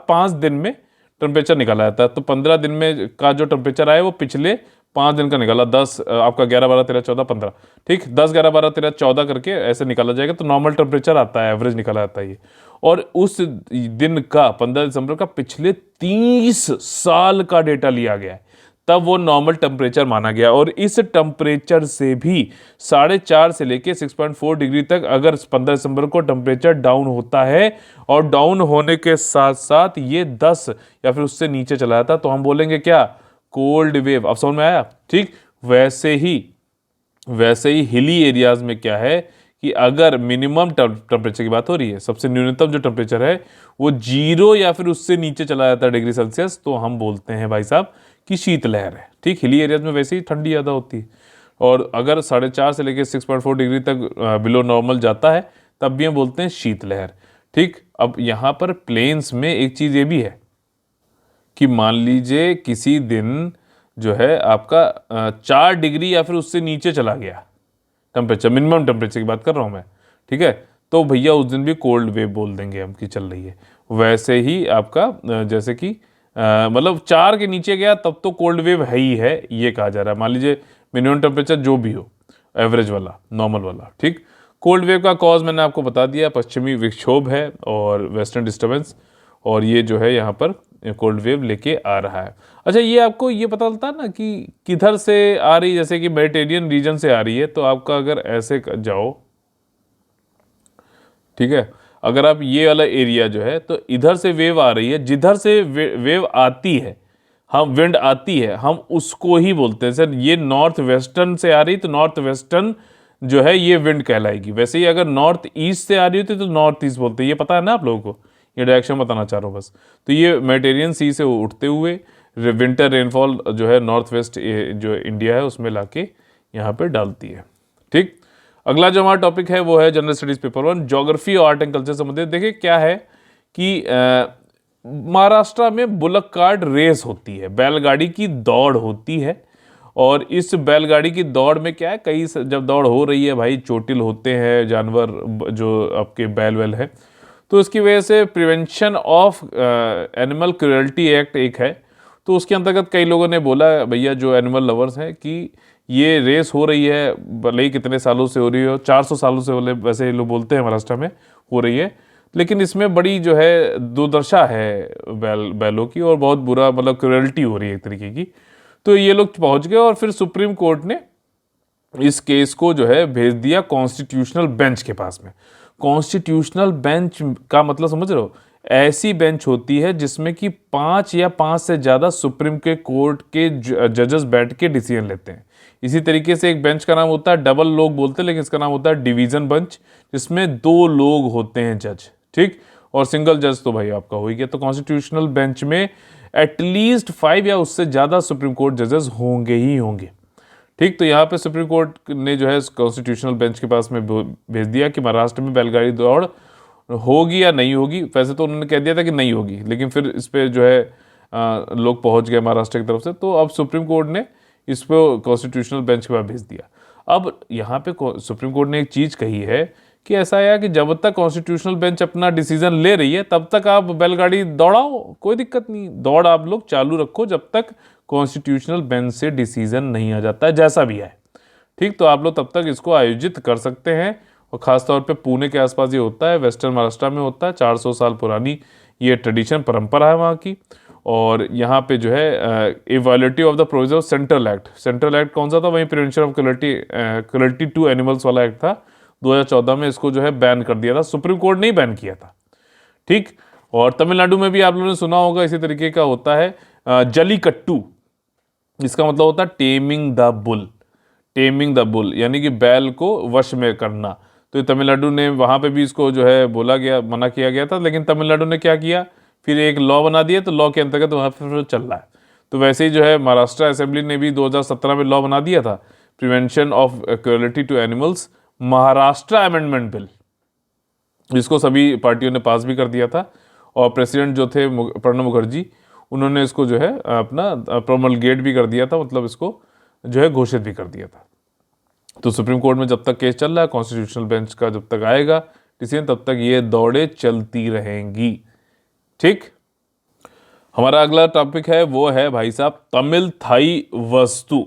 5 दिन में टेम्परेचर निकाला जाता है, तो 15 दिन में का जो टेम्परेचर आया वो पिछले 5 दिन का निकाला, 10 आपका 11, 12, 13, 14, 15, ठीक, 10, 11, 12, 13, 14 करके ऐसे निकाला जाएगा, तो नॉर्मल टेम्परेचर आता है, एवरेज निकाला जाता है ये। और उस दिन का 15 दिसंबर का पिछले 30 साल का डेटा लिया गया है, तब वो नॉर्मल टेम्परेचर माना गया, और इस टेम्परेचर से भी 4.5 से लेके 6.4 डिग्री तक अगर 15 दिसंबर को टेम्परेचर डाउन होता है, और डाउन होने के साथ साथ ये 10 या फिर उससे नीचे चला जाता, तो हम बोलेंगे क्या? Cold wave. अब समझ में आया? ठीक, वैसे ही हिली एरियाज में क्या है कि अगर मिनिमम टेम्परेचर की बात हो रही है, सबसे न्यूनतम जो टेम्परेचर है वो 0 या फिर उससे नीचे चला जाता है डिग्री सेल्सियस, तो हम बोलते हैं भाई साहब कि शीतलहर है। ठीक, हिली एरियाज में वैसे ही ठंडी ज़्यादा होती है, और अगर 4.5 से लेकर 6.4 डिग्री तक बिलो नॉर्मल जाता है तब भी हम बोलते हैं शीतलहर। ठीक, अब यहाँ पर प्लेन्स में एक चीज़ ये भी है कि मान लीजिए किसी दिन जो है आपका 4 डिग्री या फिर उससे नीचे चला गया टेम्परेचर, मिनिमम टेम्परेचर की बात कर रहा हूँ मैं, ठीक है, तो भैया उस दिन भी कोल्ड वेव बोल देंगे हम कि चल रही है। वैसे ही आपका जैसे कि मतलब 4 के नीचे गया तब तो कोल्ड वेव है ही है, ये कहा जा रहा है। मान लीजिए मिनिमम टेम्परेचर जो भी हो, एवरेज वाला, नॉर्मल वाला। ठीक, कोल्ड वेव का कॉज मैंने आपको बता दिया, पश्चिमी विक्षोभ है और वेस्टर्न डिस्टर्बेंस, और ये जो है यहाँ पर कोल्ड वेव लेके आ रहा है। अच्छा, ये आपको ये पता चलता है ना कि किधर से आ रही, जैसे कि मेडिटेरियन रीजन से आ रही है, तो आपका अगर ऐसे जाओ, ठीक है, अगर आप ये वाला एरिया जो है, तो इधर से वेव आ रही है, जिधर से वेव आती है, हम विंड आती है, हम उसको ही बोलते हैं सर ये नॉर्थ वेस्टर्न से आ रही, तो नॉर्थ वेस्टर्न जो है ये विंड कहलाएगी। वैसे ही अगर नॉर्थ ईस्ट से आ रही होती तो नॉर्थ ईस्ट बोलते हैं, ये पता है ना आप लोगों को, ये डायरेक्शन बताना चाह रहा हूँ बस। तो ये मेडिटेरियन सी से उठते हुए विंटर रेनफॉल जो है नॉर्थ वेस्ट जो इंडिया है उसमें लाके यहाँ पे डालती है। ठीक, अगला जो हमारा टॉपिक है वो है जनरल स्टडीज पेपर 1, ज्योग्राफी और आर्ट एंड कल्चर से संबंधित। देखिए क्या है कि महाराष्ट्र में बुलक कार्ट रेस होती है, बैलगाड़ी की दौड़ होती है। और इस बैलगाड़ी की दौड़ में क्या है, कई जब दौड़ हो रही है भाई, चोटिल होते हैं जानवर जो आपके बैल वैल है, तो उसकी वजह से prevention of animal cruelty act एक है, तो उसके अंतर्गत कई लोगों ने बोला भैया जो एनिमल लवर्स हैं कि ये रेस हो रही है, भले ही कितने सालों से हो रही हो, 400 सालों से वैसे लोग बोलते हैं महाराष्ट्र में हो रही है, लेकिन इसमें बड़ी जो है दुर्दशा है बैलों की, और बहुत बुरा मतलब क्रुएल्टी हो रही है एक तरीके की। तो ये लोग पहुंच गए और फिर सुप्रीम कोर्ट ने इस केस को जो है भेज दिया कॉन्स्टिट्यूशनल बेंच के पास में। कॉन्स्टिट्यूशनल बेंच का मतलब समझ रहे हो, ऐसी बेंच होती है जिसमें कि 5 या 5 से ज़्यादा सुप्रीम के कोर्ट के जजेस बैठ के डिसीजन लेते हैं। इसी तरीके से एक बेंच का नाम होता है, डबल लोग बोलते हैं लेकिन इसका नाम होता है डिवीजन बेंच, जिसमें 2 लोग होते हैं जज, ठीक, और सिंगल जज तो भाई आपका हो ही गया। तो कॉन्स्टिट्यूशनल बेंच में एटलीस्ट 5 या उससे ज़्यादा सुप्रीम कोर्ट जजेस होंगे ही होंगे, ठीक। तो यहाँ पे सुप्रीम कोर्ट ने जो है कॉन्स्टिट्यूशनल बेंच के पास में भेज दिया कि महाराष्ट्र में बैलगाड़ी दौड़ होगी या नहीं होगी। वैसे तो उन्होंने कह दिया था कि नहीं होगी, लेकिन फिर इस पर जो है लोग पहुंच गए महाराष्ट्र की तरफ से, तो अब सुप्रीम कोर्ट ने इस पर कॉन्स्टिट्यूशनल बेंच के पास भेज दिया। अब यहाँ पे सुप्रीम कोर्ट ने एक चीज़ कही है कि ऐसा है कि जब तक कॉन्स्टिट्यूशनल बेंच अपना डिसीजन ले रही है तब तक आप बैलगाड़ी दौड़ाओ, कोई दिक्कत नहीं, दौड़ आप लोग चालू रखो जब तक कॉन्स्टिट्यूशनल बेंच से डिसीजन नहीं आ जाता है, जैसा भी है, ठीक। तो आप लोग तब तक इसको आयोजित कर सकते हैं, और ख़ासतौर पे पुणे के आसपास ये होता है, वेस्टर्न महाराष्ट्र में होता है, 400 साल पुरानी ये ट्रेडिशन परंपरा है वहाँ की। और यहाँ पे जो है validity of the provision of central act, central act कौन सा था, वहीं prevention of cruelty to animals वाला एक्ट था, 2014 में इसको जो है बैन कर दिया था, सुप्रीम कोर्ट ने ही बैन किया था, ठीक। और तमिलनाडु में भी आप लोगों ने सुना होगा इसी तरीके का होता है जलीकट्टू, इसका मतलब होता है taming the bull, taming the bull यानी कि बैल को वश में करना। तो तमिलनाडु ने वहाँ पे भी इसको जो है बोला गया, मना किया गया था, लेकिन तमिलनाडु ने क्या किया, फिर एक लॉ बना दिया, तो लॉ के अंतर्गत वहाँ पर चल रहा है। तो वैसे ही जो है महाराष्ट्र असेंबली ने भी 2017 में लॉ बना दिया था, prevention of cruelty to animals Maharashtra amendment bill, जिसको सभी पार्टियों ने पास भी कर दिया था। और प्रेसिडेंट जो थे प्रणब मुखर्जी, उन्होंने इसको जो है अपना प्रोमलगेट भी कर दिया था, मतलब इसको जो है घोषित भी कर दिया था। तो सुप्रीम कोर्ट में जब तक केस चल रहा है, कॉन्स्टिट्यूशनल बेंच का जब तक आएगा डिसीजन, तब तक ये दौड़े चलती रहेंगी, ठीक। हमारा अगला टॉपिक है वो है भाई साहब तमिल थाई वस्तु।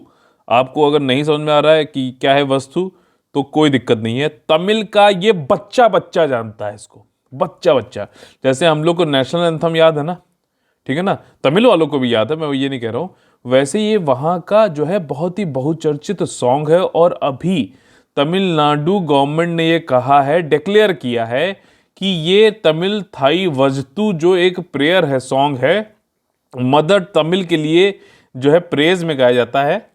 आपको अगर नहीं समझ में आ रहा है कि क्या है वस्तु तो कोई दिक्कत नहीं है, तमिल का ये बच्चा बच्चा जानता है इसको, बच्चा बच्चा। जैसे हम लोग को नेशनल एंथम याद है ना, ठीक है ना, तमिल वालों को भी याद है, मैं ये नहीं कह रहा हूँ, वैसे ये वहाँ का जो है बहुत ही बहुचर्चित सॉन्ग है। और अभी तमिलनाडु गवर्नमेंट ने ये कहा है, डिक्लेयर किया है कि ये तमिल थाई वस्तु जो एक प्रेयर है, सॉन्ग है, मदर तमिल के लिए जो है प्रेज में गाया जाता है,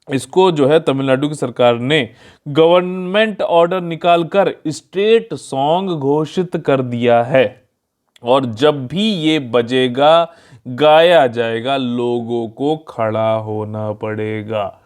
इसको जो है तमिलनाडु की सरकार ने गवर्नमेंट ऑर्डर निकालकर स्टेट सॉन्ग घोषित कर दिया है। और जब भी ये बजेगा, गाया जाएगा, लोगों को खड़ा होना पड़ेगा।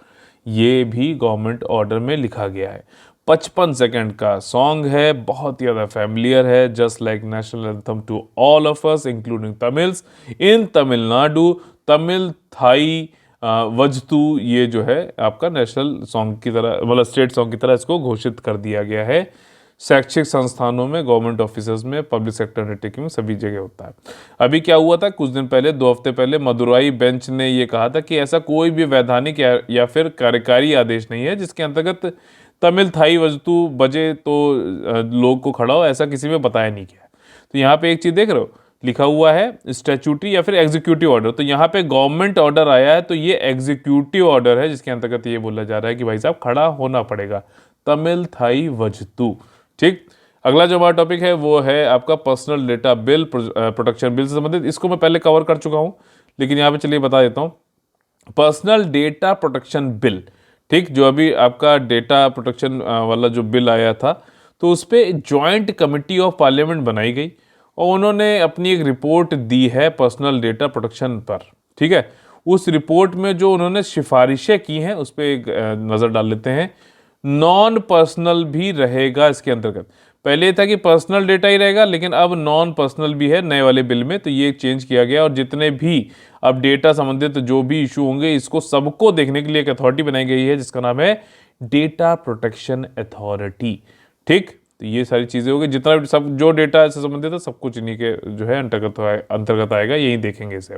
ये भी गवर्नमेंट ऑर्डर में लिखा गया है। 55 सेकंड का सॉन्ग है, बहुत ही ज़्यादा फैमिलियर है, just like national anthem to all of us including Tamils in Tamil Nadu. Tamil Thai Vazhthu ये जो है आपका नेशनल सॉन्ग की तरह, मतलब स्टेट सॉन्ग की तरह इसको घोषित कर दिया गया है। शैक्षिक संस्थानों में, गवर्नमेंट ऑफिसर्स में, पब्लिक सेक्टर अंडरटेकिंग में, सभी जगह होता है। अभी क्या हुआ था, कुछ दिन पहले, 2 हफ्ते पहले, मदुराई बेंच ने ये कहा था कि ऐसा कोई भी वैधानिक या फिर कार्यकारी आदेश नहीं है जिसके अंतर्गत तमिल थाई वस्तु बजे तो लोग को खड़ा हो, ऐसा किसी में बताया नहीं गया। तो यहाँ पे एक चीज़ देख रहे हो, लिखा हुआ है स्टैट्यूटरी या फिर एग्जीक्यूटिव ऑर्डर, तो यहाँ पे गवर्नमेंट ऑर्डर आया है, तो ये एग्जीक्यूटिव ऑर्डर है जिसके अंतर्गत ये बोला जा रहा है कि भाई साहब खड़ा होना पड़ेगा, तमिल थाई वस्तु, ठीक। अगला जो हमारा टॉपिक है वो है आपका personal data bill, protection bill से संबंधित। इसको मैं पहले कवर कर चुका हूं, लेकिन यहाँ पे चलिए बता देता हूं। पर्सनल डेटा प्रोटेक्शन बिल, ठीक, जो अभी आपका डेटा प्रोटेक्शन वाला जो बिल आया था, तो उस पर जॉइंट कमेटी ऑफ पार्लियामेंट बनाई गई और उन्होंने अपनी एक रिपोर्ट दी है पर्सनल डेटा प्रोटेक्शन पर, ठीक है। उस रिपोर्ट में जो उन्होंने सिफारिशें की हैं उस पर एक नज़र डाल लेते हैं। नॉन पर्सनल भी रहेगा इसके अंतर्गत। पहले था कि पर्सनल डेटा ही रहेगा, लेकिन अब नॉन पर्सनल भी है नए वाले बिल में, तो ये चेंज किया गया। और जितने भी अब डेटा संबंधित जो भी इशू होंगे, इसको सबको देखने के लिए एक अथॉरिटी बनाई गई है जिसका नाम है डेटा प्रोटेक्शन अथॉरिटी। ठीक, तो ये सारी चीजें होगी, जितना भी सब जो डेटा से संबंधित है सब कुछ इन्हीं के जो है अंतर्गत आएगा, यही देखेंगे इसे।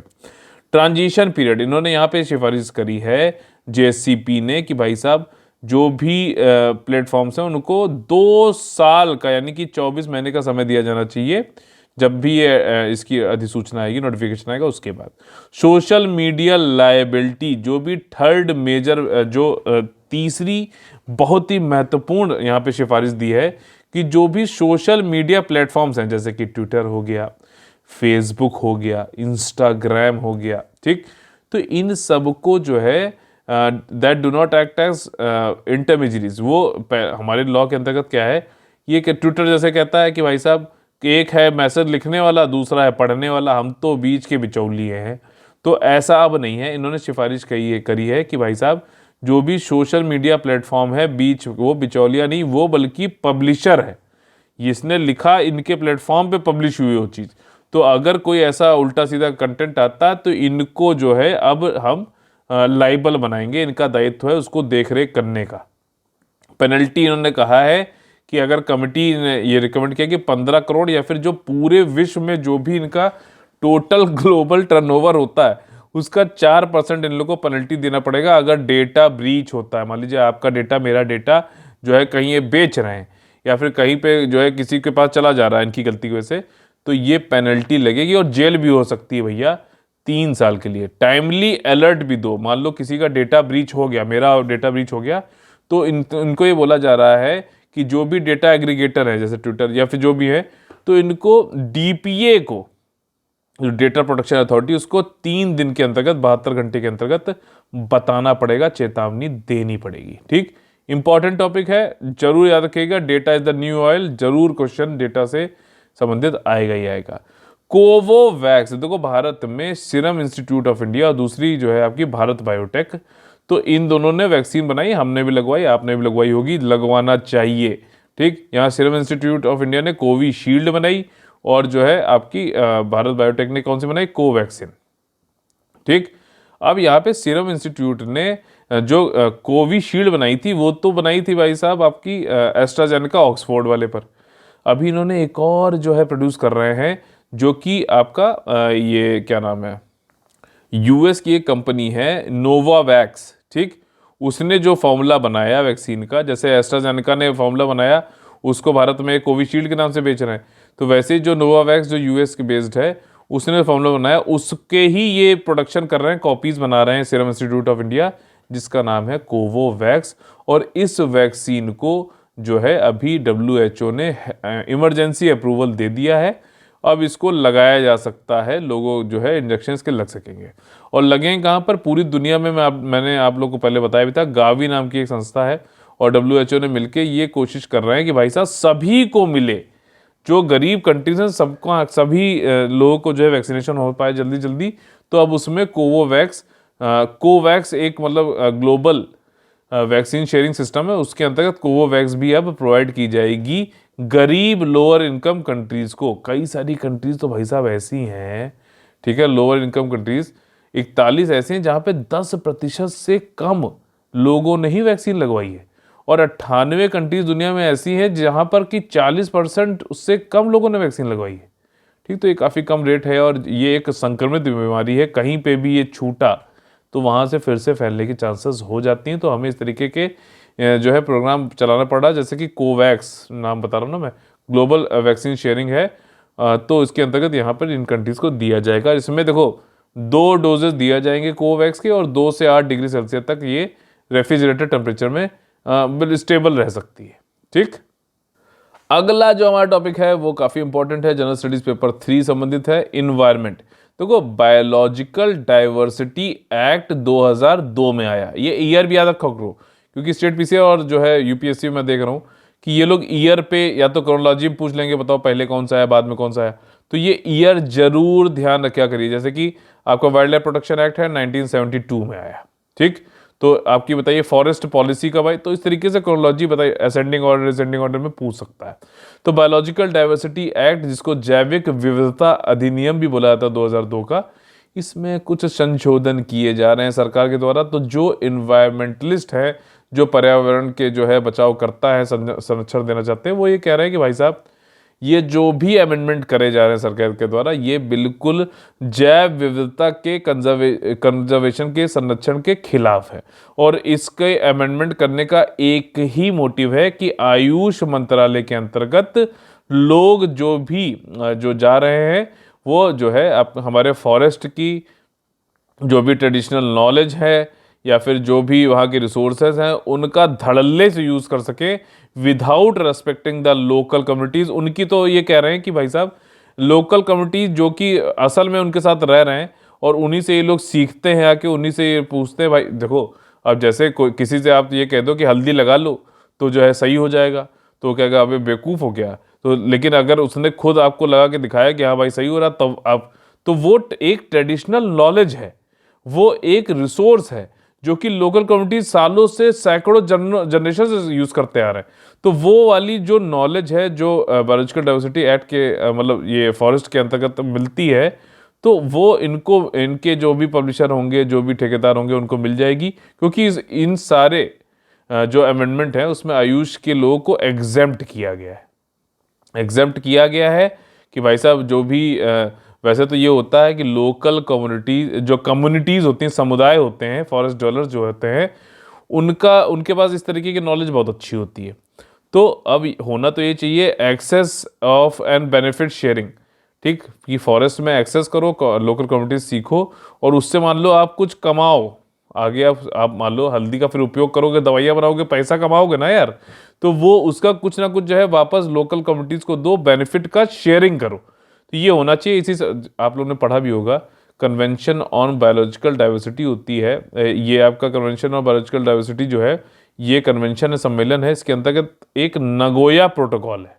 ट्रांजिशन पीरियड इन्होंने यहाँ पे सिफारिश करी है जेएससीपी ने कि भाई साहब जो भी प्लेटफॉर्म्स हैं उनको 2 साल का यानी कि 24 महीने का समय दिया जाना चाहिए जब भी ये इसकी अधिसूचना आएगी, नोटिफिकेशन आएगा उसके बाद। सोशल मीडिया लायबिलिटी जो भी थर्ड मेजर तीसरी बहुत ही महत्वपूर्ण यहाँ पे सिफारिश दी है कि जो भी सोशल मीडिया प्लेटफॉर्म्स हैं जैसे कि ट्विटर हो गया, फेसबुक हो गया, इंस्टाग्राम हो गया, ठीक, तो इन सबको जो है that do not act as intermediaries, वो हमारे लॉ के अंतर्गत क्या है, ये कि ट्विटर जैसे कहता है कि भाई साहब एक है मैसेज लिखने वाला, दूसरा है पढ़ने वाला, हम तो बीच के बिचौलिए हैं। तो ऐसा अब नहीं है, इन्होंने सिफारिश करी है कि भाई साहब जो भी सोशल मीडिया प्लेटफॉर्म है बीच वो बिचौलिया नहीं, वो बल्कि पब्लिशर है, इसने लिखा इनके प्लेटफॉर्म पे पब्लिश हुई वो चीज़। तो अगर कोई ऐसा उल्टा सीधा कंटेंट आता तो इनको जो है अब हम लाइबल बनाएंगे, इनका दायित्व है उसको देख रेख करने का। पेनल्टी इन्होंने कहा है कि अगर कमेटी ने ये रिकमेंड किया कि 15 करोड़ या फिर जो पूरे विश्व में जो भी इनका टोटल ग्लोबल टर्नओवर होता है उसका 4% इन लोगों को पेनल्टी देना पड़ेगा अगर डेटा ब्रीच होता है। मान लीजिए आपका डेटा, मेरा डेटा जो है कहीं ये बेच रहे हैं या फिर कहीं पे जो है किसी के पास चला जा रहा है इनकी गलती की वजह से, तो ये पेनल्टी लगेगी और जेल भी हो सकती है भैया 3 साल के लिए। टाइमली अलर्ट भी दो, मान लो किसी का डेटा ब्रीच हो गया, मेरा डेटा ब्रीच हो गया, तो इनको ये बोला जा रहा है कि जो भी डेटा एग्रीगेटर है जैसे ट्विटर या फिर जो भी है, तो इनको डीपीए को, डेटा प्रोटेक्शन अथॉरिटी, उसको 3 दिन के अंतर्गत 72 घंटे के अंतर्गत बताना पड़ेगा, चेतावनी देनी पड़ेगी। ठीक, इंपॉर्टेंट टॉपिक है, जरूर याद रखिएगा, data is the new oil, जरूर क्वेश्चन डेटा से संबंधित आएगा ही आएगा। कोवोवैक्स, देखो भारत में सीरम इंस्टीट्यूट ऑफ इंडिया और दूसरी जो है आपकी भारत बायोटेक, तो इन दोनों ने वैक्सीन बनाई, हमने भी लगवाई, आपने भी लगवाई होगी, लगवाना चाहिए। ठीक, यहाँ सीरम इंस्टीट्यूट ऑफ इंडिया ने कोविशील्ड बनाई और जो है आपकी भारत बायोटेक ने कौन सी बनाई, कोवैक्सीन। ठीक, अब यहाँ पे सीरम इंस्टीट्यूट ने जो कोविशील्ड बनाई थी वो तो बनाई थी भाई साहब आपकी एस्ट्राजेनेका ऑक्सफोर्ड वाले पर। अभी इन्होंने एक और जो है प्रोड्यूस कर रहे हैं जो कि आपका ये क्या नाम है, यूएस की एक कंपनी है नोवावैक्स। ठीक, उसने जो फॉर्मूला बनाया वैक्सीन का, जैसे एस्ट्राजेनेका ने फॉर्मूला बनाया उसको भारत में कोविशील्ड के नाम से बेच रहे हैं, तो वैसे ही जो नोवावैक्स जो यूएस के बेस्ड है उसने फॉर्मूला बनाया, उसके ही ये प्रोडक्शन कर रहे हैं, कॉपीज बना रहे हैं सीरम इंस्टीट्यूट ऑफ इंडिया, जिसका नाम है कोवोवैक्स। और इस वैक्सीन को जो है अभी WHO ने इमरजेंसी अप्रूवल दे दिया है, अब इसको लगाया जा सकता है, लोगों जो है इंजेक्शन के लग सकेंगे। और लगेंगे कहाँ पर, पूरी दुनिया में, मैंने आप लोग को पहले बताया भी था, गावी नाम की एक संस्था है और WHO ने मिलकर ये कोशिश कर रहे हैं कि भाई साहब सभी को मिले, जो गरीब कंट्रीज हैं सबको, सभी लोगों को जो है वैक्सीनेशन हो पाए जल्दी जल्दी। तो अब उसमें कोवैक्स एक मतलब ग्लोबल वैक्सीन शेयरिंग सिस्टम है, उसके अंतर्गत कोवोवैक्स भी अब प्रोवाइड की जाएगी गरीब लोअर इनकम कंट्रीज को। कई सारी कंट्रीज तो भाई साहब ऐसी हैं, ठीक है, लोअर इनकम कंट्रीज 41 ऐसे हैं जहां पे 10% से कम लोगों ने ही वैक्सीन लगवाई है, और 98 कंट्रीज दुनिया में ऐसी हैं जहां पर कि 40% उससे कम लोगों ने वैक्सीन लगवाई है। ठीक, तो ये काफ़ी कम रेट है और ये एक संक्रमित बीमारी है, कहीं पे भी ये छूटा तो वहाँ से फिर से फैलने की चांसेस हो जाती हैं। तो हमें इस तरीके के जो है प्रोग्राम चलाना पड़ रहा है, जैसे कि कोवैक्स नाम बता रहा हूँ ना मैं, ग्लोबल वैक्सीन शेयरिंग है, तो इसके अंतर्गत यहाँ पर इन कंट्रीज़ को दिया जाएगा। इसमें देखो 2 डोजेस दिया जाएंगे कोवैक्स के और 2 से 8 डिग्री सेल्सियस तक ये रेफ्रिजरेटेड टेम्परेचर में स्टेबल रह सकती है। ठीक, अगला जो हमारा टॉपिक है वो काफ़ी इंपॉर्टेंट है, जनरल स्टडीज पेपर 3 संबंधित है, इन्वायरमेंट। देखो बायोलॉजिकल डाइवर्सिटी एक्ट 2002 में आया, ये ईयर भी याद रखो करो, क्योंकि स्टेट पीसीआर और जो है यूपीएससी में देख रहा हूँ कि ये लोग ईयर पे या तो क्रोनोलॉजी पूछ लेंगे, बताओ पहले कौन सा आया बाद में कौन सा आया, तो ये ईयर जरूर ध्यान रखा करिए। जैसे कि आपका वाइल्ड लाइफ प्रोटेक्शन एक्ट है 1972 में आया। ठीक, तो आपकी बताइए फॉरेस्ट पॉलिसी कब आई, तो इस तरीके से क्रोनोलॉजी बताइए, असेंडिंग ऑर्डर डिसेंडिंग ऑर्डर में पूछ सकता है। तो बायोलॉजिकल डाइवर्सिटी एक्ट, जिसको जैविक विविधता अधिनियम भी बोला जाता है 2002 का, इसमें कुछ संशोधन किए जा रहे हैं सरकार के द्वारा। तो जो इन्वायरमेंटलिस्ट है, जो पर्यावरण के जो है बचाव करता है, संरक्षण देना चाहते हैं, वो ये कह रहे हैं कि भाई साहब ये जो भी अमेंडमेंट करे जा रहे हैं सरकार के द्वारा, ये बिल्कुल जैव विविधता के कंजर्वेशन के संरक्षण के खिलाफ है। और इसके अमेंडमेंट करने का एक ही मोटिव है कि आयुष मंत्रालय के अंतर्गत लोग जो जा रहे हैं, वो जो है हमारे फॉरेस्ट की जो भी ट्रेडिशनल नॉलेज है या फिर जो भी वहाँ के रिसोर्सेज हैं, उनका धड़ल्ले से यूज़ कर सके without respecting the local communities. उनकी तो ये कह रहे हैं कि भाई साहब लोकल कम्युनिटीज़ जो कि असल में उनके साथ रह रहे हैं और उन्हीं से ये लोग सीखते हैं, आके उन्हीं से ये पूछते हैं। भाई देखो, अब जैसे कोई किसी से आप ये कह दो कि हल्दी लगा लो तो जो है सही हो जाएगा, तो वो कहेगा अबे बेवकूफ़ हो गया। तो लेकिन अगर उसने खुद आपको लगा के दिखाया कि हाँ भाई सही हो रहा, तब आप तो वो एक ट्रेडिशनल नॉलेज है, वो एक रिसोर्स है जो कि लोकल कम्युनिटी सालों से सैकड़ों जनरेशन से यूज़ करते आ रहे हैं। तो वो वाली जो नॉलेज है जो बायोलॉजिकल डाइवर्सिटी एक्ट के मतलब ये फॉरेस्ट के अंतर्गत मिलती है, तो वो इनके जो भी पब्लिशर होंगे, जो भी ठेकेदार होंगे, उनको मिल जाएगी। क्योंकि इन सारे जो अमेंडमेंट है उसमें आयुष के लोगों को एग्जेम्प्ट किया गया है। एग्जेम्प्ट किया गया है कि भाई साहब जो भी वैसे तो ये होता है कि लोकल कम्युनिटीज़ होती हैं, समुदाय होते हैं, फॉरेस्ट डवेलर्स जो होते हैं, उनके पास इस तरीके की नॉलेज बहुत अच्छी होती है। तो अब होना तो ये चाहिए access of and benefit sharing, ठीक, कि फॉरेस्ट में एक्सेस करो, लोकल कम्युनिटीज सीखो और उससे मान लो आप कुछ कमाओ। आगे आप मान लो हल्दी का फिर उपयोग करोगे, दवाइयाँ बनाओगे, पैसा कमाओगे ना यार, तो वो उसका कुछ ना कुछ जो है वापस लोकल कम्युनिटीज़ को दो, बेनिफिट का शेयरिंग करो। तो ये होना चाहिए। इसी से आप लोगों ने पढ़ा भी होगा, कन्वेंशन ऑन बायोलॉजिकल डाइवर्सिटी होती है, ये आपका कन्वेंशन ऑन बायोलॉजिकल डाइवर्सिटी जो है, ये कन्वेंशन है, सम्मेलन है, इसके अंतर्गत एक नगोया प्रोटोकॉल है।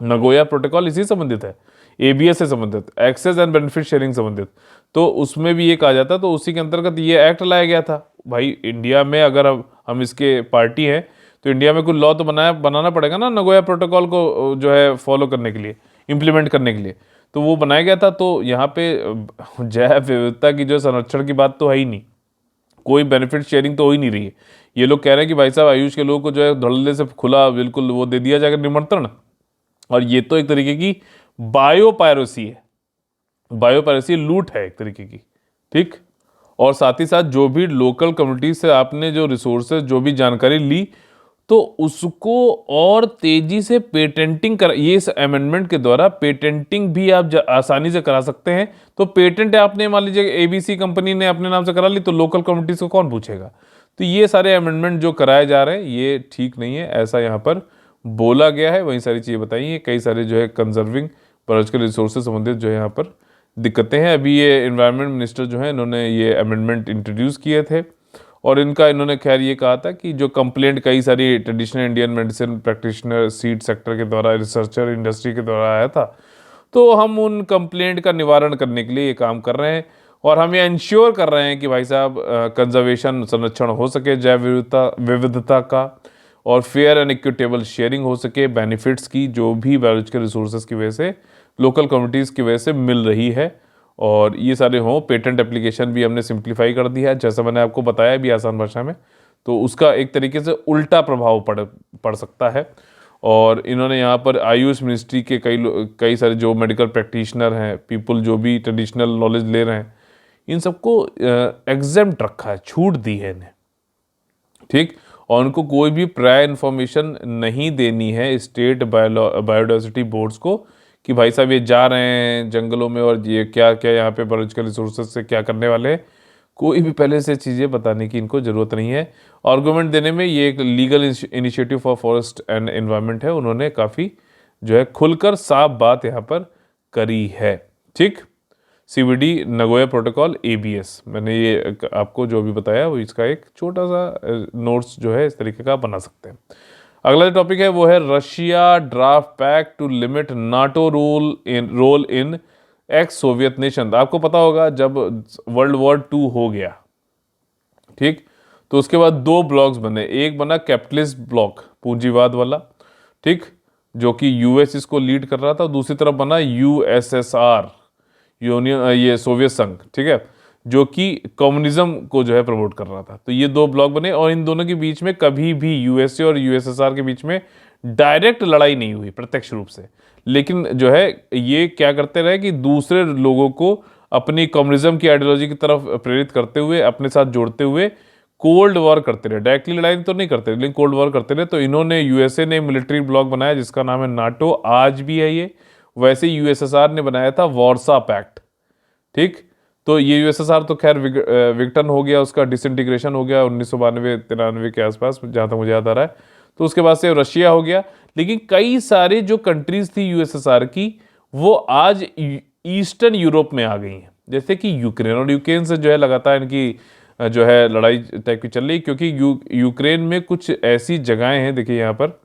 नगोया प्रोटोकॉल इसी संबंधित है, ABS से संबंधित, एक्सेस एंड बेनिफिट शेयरिंग संबंधित। तो उसमें भी ये कहा जाता, तो उसी के अंतर्गत ये एक्ट लाया गया था। भाई इंडिया में अगर हम इसके पार्टी हैं तो इंडिया में कोई लॉ तो बनाना पड़ेगा ना नगोया प्रोटोकॉल को जो है फॉलो करने के लिए, इम्प्लीमेंट करने के लिए। तो वो बनाया गया था। तो यहाँ पे जैव विविधता की जो संरक्षण की बात तो है ही नहीं, कोई बेनिफिट शेयरिंग तो हो ही नहीं रही है। ये लोग कह रहे हैं कि भाई साहब आयुष के लोगों को जो है धड़ल्ले से खुला बिल्कुल वो दे दिया जाएगा निमंत्रण, और ये तो एक तरीके की बायोपायरेसी है, बायोपायरेसी लूट है एक तरीके की, ठीक। और साथ ही साथ जो भी लोकल कम्युनिटी से आपने जो रिसोर्सेज, जो भी जानकारी ली, तो उसको और तेजी से पेटेंटिंग कर, ये इस अमेंडमेंट के द्वारा पेटेंटिंग भी आप आसानी से करा सकते हैं। तो पेटेंट आपने मान लीजिए ABC कंपनी ने अपने नाम से करा ली, तो लोकल कम्युनिटीज को कौन पूछेगा। तो ये सारे अमेंडमेंट जो कराए जा रहे हैं ये ठीक नहीं है, ऐसा यहाँ पर बोला गया है। वही सारी चीज़ें बताई हैं, कई सारे जो है कंजर्विंग बायोलॉजिकल रिसोर्सेज संबंधित जो है यहाँ पर दिक्कतें हैं। अभी ये एनवायरनमेंट मिनिस्टर जो है, इन्होंने ये अमेंडमेंट इंट्रोड्यूस किए थे और इन्होंने खैर ये कहा था कि जो कंप्लेंट कई सारी traditional Indian medicine practitioner, seed sector के द्वारा, रिसर्चर इंडस्ट्री के द्वारा आया था, तो हम उन कंप्लेंट का निवारण करने के लिए ये काम कर रहे हैं और हम ये इंश्योर कर रहे हैं कि भाई साहब कंजर्वेशन, संरक्षण हो सके जैव विविधता का, और फेयर एंड इक्विटेबल शेयरिंग हो सके बेनिफिट्स की, जो भी बायोलॉजिकल रिसोर्सेज की वजह से लोकल कम्युनिटीज़ की वजह से मिल रही है। और ये सारे हों, पेटेंट एप्लीकेशन भी हमने सिंप्लीफाई कर दिया है, जैसा मैंने आपको बताया भी आसान भाषा में। तो उसका एक तरीके से उल्टा प्रभाव पड़ सकता है। और इन्होंने यहाँ पर आयुष मिनिस्ट्री के कई सारे जो मेडिकल प्रैक्टिशनर हैं, पीपल जो भी ट्रेडिशनल नॉलेज ले रहे हैं, इन सबको एग्जेम्प्ट रखा है, छूट दी है इन्हें, ठीक। और उनको कोई भी प्रायर इन्फॉर्मेशन नहीं देनी है स्टेट बायोडाइवर्सिटी बोर्ड्स को कि भाई साहब ये जा रहे हैं जंगलों में और ये क्या क्या यहाँ पे बायोलॉजिकल रिसोर्सेज से क्या करने वाले हैं। कोई भी पहले से चीज़ें बताने की इनको ज़रूरत नहीं है। आर्गूमेंट देने में ये एक legal initiative for forest and environment है, उन्होंने काफ़ी जो है खुलकर साफ बात यहाँ पर करी है, ठीक। CBD नगोया प्रोटोकॉल ABS, मैंने ये आपको जो भी बताया वो इसका एक छोटा सा नोट्स जो है इस तरीके का बना सकते हैं। अगला जो टॉपिक है वो है Russia draft pact to limit NATO role in ex Soviet nation. आपको पता होगा जब World War II हो गया, ठीक, तो उसके बाद दो ब्लॉक्स बने, एक बना कैपिटलिस्ट ब्लॉक पूंजीवाद वाला, ठीक, जो कि यूएस इसको लीड कर रहा था, और दूसरी तरफ बना यूएसएसआर, यूनियन, ये सोवियत संघ, ठीक है, जो कि कम्युनिज्म को जो है प्रमोट कर रहा था। तो ये दो ब्लॉक बने और इन दोनों के बीच में कभी भी यूएसए और यूएसएसआर के बीच में डायरेक्ट लड़ाई नहीं हुई प्रत्यक्ष रूप से, लेकिन जो है ये क्या करते रहे कि दूसरे लोगों को अपनी कम्युनिज्म की आइडियोलॉजी की तरफ प्रेरित करते हुए, अपने साथ जोड़ते हुए कोल्ड वॉर करते रहे। डायरेक्टली लड़ाई तो नहीं करते लेकिन कोल्ड वॉर करते रहे। तो इन्होंने, यूएसए ने मिलिट्री ब्लॉक बनाया जिसका नाम है नाटो, आज भी है ये। वैसे यूएसएसआर ने बनाया था वार्सा पैक्ट, ठीक। तो ये यूएसएसआर तो खैर विघटन हो गया, उसका डिसइंटीग्रेशन हो गया 1992-93 के आसपास, जहाँ तक मुझे याद आ रहा है। तो उसके बाद से रशिया हो गया, लेकिन कई सारे जो कंट्रीज थी यूएसएसआर की वो आज ईस्टर्न यूरोप में आ गई हैं, जैसे कि यूक्रेन। और यूक्रेन से जो है लगातार इनकी जो है लड़ाई टाइप की चल रही, क्योंकि यूक्रेन में कुछ ऐसी जगहें हैं, देखिए यहाँ पर,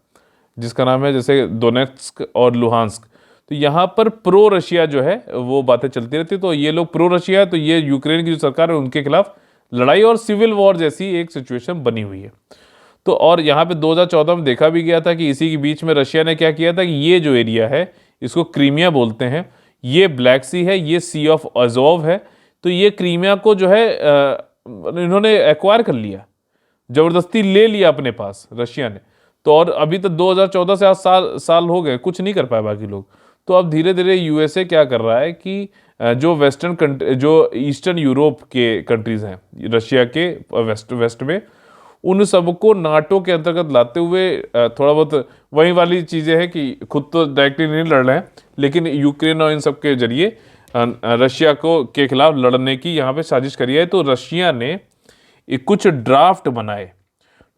जिसका नाम है जैसे दोनेत्स्क और लुहांस्क। तो यहाँ पर प्रो रशिया जो है वो बातें चलती रहती। तो ये लोग प्रो रशिया है, तो ये यूक्रेन की जो सरकार है उनके खिलाफ लड़ाई और सिविल वॉर जैसी एक सिचुएशन बनी हुई है। तो और यहाँ पे 2014 में देखा भी गया था कि इसी के बीच में रशिया ने क्या किया था कि ये जो एरिया है इसको क्रीमिया बोलते हैं, ये ब्लैक सी है, ये सी ऑफ अजोव है। तो ये क्रीमिया को जो है इन्होंने एक्वायर कर लिया, जबरदस्ती ले लिया अपने पास रशिया ने। तो और अभी तो 2014 से आज साल हो गए, कुछ नहीं कर पाए बाकी लोग। तो अब धीरे धीरे यूएसए क्या कर रहा है कि जो वेस्टर्न कंट्री, जो ईस्टर्न यूरोप के कंट्रीज हैं रशिया के वेस्ट में, उन सबको नाटो के अंतर्गत लाते हुए थोड़ा बहुत वही वाली चीज़ें हैं कि खुद तो डायरेक्टली नहीं लड़ रहे हैं, लेकिन यूक्रेन और इन सब के जरिए रशिया को के खिलाफ लड़ने की यहाँ पे साजिश करी है। तो रशिया ने कुछ ड्राफ्ट बनाए,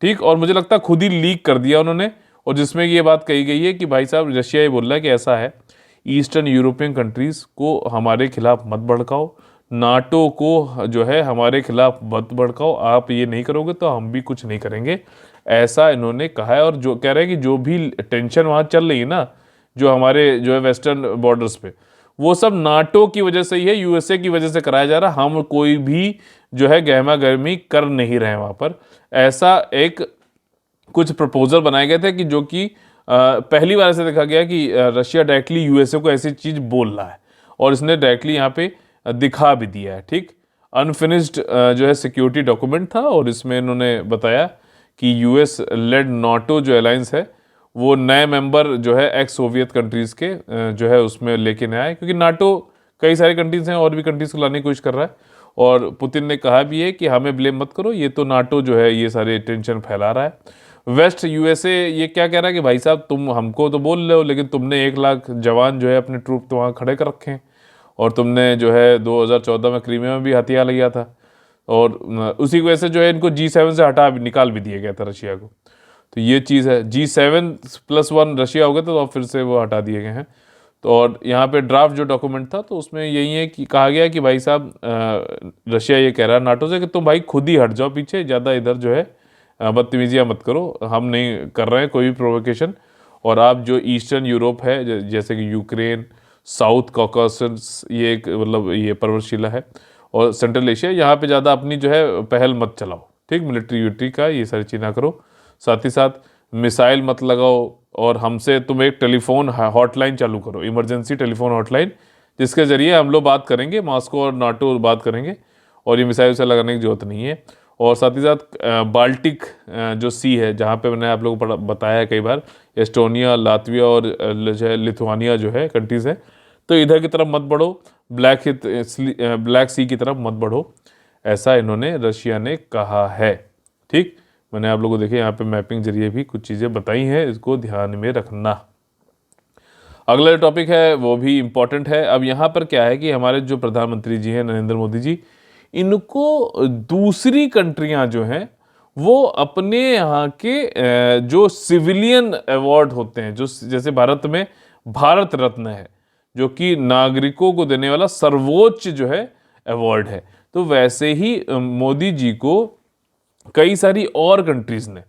ठीक, और मुझे लगता है खुद ही लीक कर दिया उन्होंने, और जिसमें ये बात कही गई है कि भाई साहब रशिया ये बोल रहा है कि ऐसा है, ईस्टर्न यूरोपियन कंट्रीज़ को हमारे खिलाफ मत भड़काओ, नाटो को जो है हमारे खिलाफ मत भड़काओ, आप ये नहीं करोगे तो हम भी कुछ नहीं करेंगे, ऐसा इन्होंने कहा है। और जो कह रहे हैं कि जो भी टेंशन वहाँ चल रही है ना, जो हमारे जो है वेस्टर्न बॉर्डर्स पे, वो सब नाटो की वजह से ही है, यूएसए की वजह से कराया जा रहा, हम कोई भी जो है गहमा गहमी कर नहीं रहे वहाँ पर। ऐसा एक कुछ प्रपोजल बनाए गए थे कि जो कि पहली बार ऐसे देखा गया कि रशिया डायरेक्टली यूएसए को ऐसी चीज़ बोल रहा है, और इसने डायरेक्टली यहाँ पे दिखा भी दिया है, ठीक। अनफिनिश्ड जो है सिक्योरिटी डॉक्यूमेंट था, और इसमें इन्होंने बताया कि यूएस लेड नाटो जो अलायंस है वो नए मेंबर जो है एक्स सोवियत कंट्रीज़ के जो है उसमें लेके नया है, क्योंकि नाटो कई सारे कंट्रीज़ हैं और भी कंट्रीज़ को लाने की कोशिश कर रहा है। और पुतिन ने कहा भी है कि हमें ब्लेम मत करो, ये तो नाटो जो है ये सारे टेंशन फैला रहा है। वेस्ट यूएसए ये क्या कह रहा है कि भाई साहब तुम हमको तो बोल रहे हो, लेकिन तुमने 1 लाख जवान जो है अपने ट्रूप तो वहाँ खड़े कर रखे हैं, और तुमने जो है 2014 में क्रीमिया में भी हथियार लिया था, और उसी की वजह से जो है इनको G7 से निकाल भी दिया गया था रशिया को। तो ये चीज़ है, G7+1 रशिया हो गया तो अब फिर से वो हटा दिए गए हैं। तो और यहाँ पे ड्राफ्ट जो डॉक्यूमेंट था तो उसमें यही है कि कहा गया कि भाई साहब रशिया ये कह रहा है नाटो से कि तुम भाई खुद ही हट जाओ पीछे, ज़्यादा इधर जो है बदतमीजियाँ मत करो, हम नहीं कर रहे हैं कोई भी प्रोवोकेशन। और आप जो ईस्टर्न यूरोप है जैसे कि यूक्रेन, साउथ कॉकसस, ये एक मतलब ये पर्वतशिला है, और सेंट्रल एशिया, यहाँ पे ज़्यादा अपनी जो है पहल मत चलाओ, ठीक, मिलिट्री विलिट्री का ये सारी चीज़ ना करो। साथ ही साथ मिसाइल मत लगाओ, और हमसे तुम एक टेलीफोन हॉटलाइन चालू करो, इमरजेंसी टेलीफोन हॉटलाइन, जिसके ज़रिए हम लोग बात करेंगे, मॉस्को और नाटो बात करेंगे, और ये मिसाइल से लगाने की जरूरत नहीं है। और साथ ही साथ बाल्टिक जो सी है, जहाँ पे मैंने आप लोगों को बताया है कई बार, एस्टोनिया, लातविया और जो है लिथुआनिया जो है कंट्रीज़ है, तो इधर की तरफ मत बढ़ो, ब्लैक सी की तरफ मत बढ़ो, ऐसा इन्होंने रशिया ने कहा है, ठीक। मैंने आप लोगों को देखे यहाँ पे मैपिंग जरिए भी कुछ चीज़ें बताई हैं, इसको ध्यान में रखना। अगला टॉपिक है वो भी इम्पॉर्टेंट है। अब यहाँ पर क्या है कि हमारे जो प्रधानमंत्री जी हैं नरेंद्र मोदी जी, इनको दूसरी कंट्रियाँ जो हैं वो अपने यहाँ के जो सिविलियन अवार्ड होते हैं, जो जैसे भारत में भारत रत्न है जो कि नागरिकों को देने वाला सर्वोच्च जो है अवार्ड है, तो वैसे ही मोदी जी को कई सारी और कंट्रीज़ ने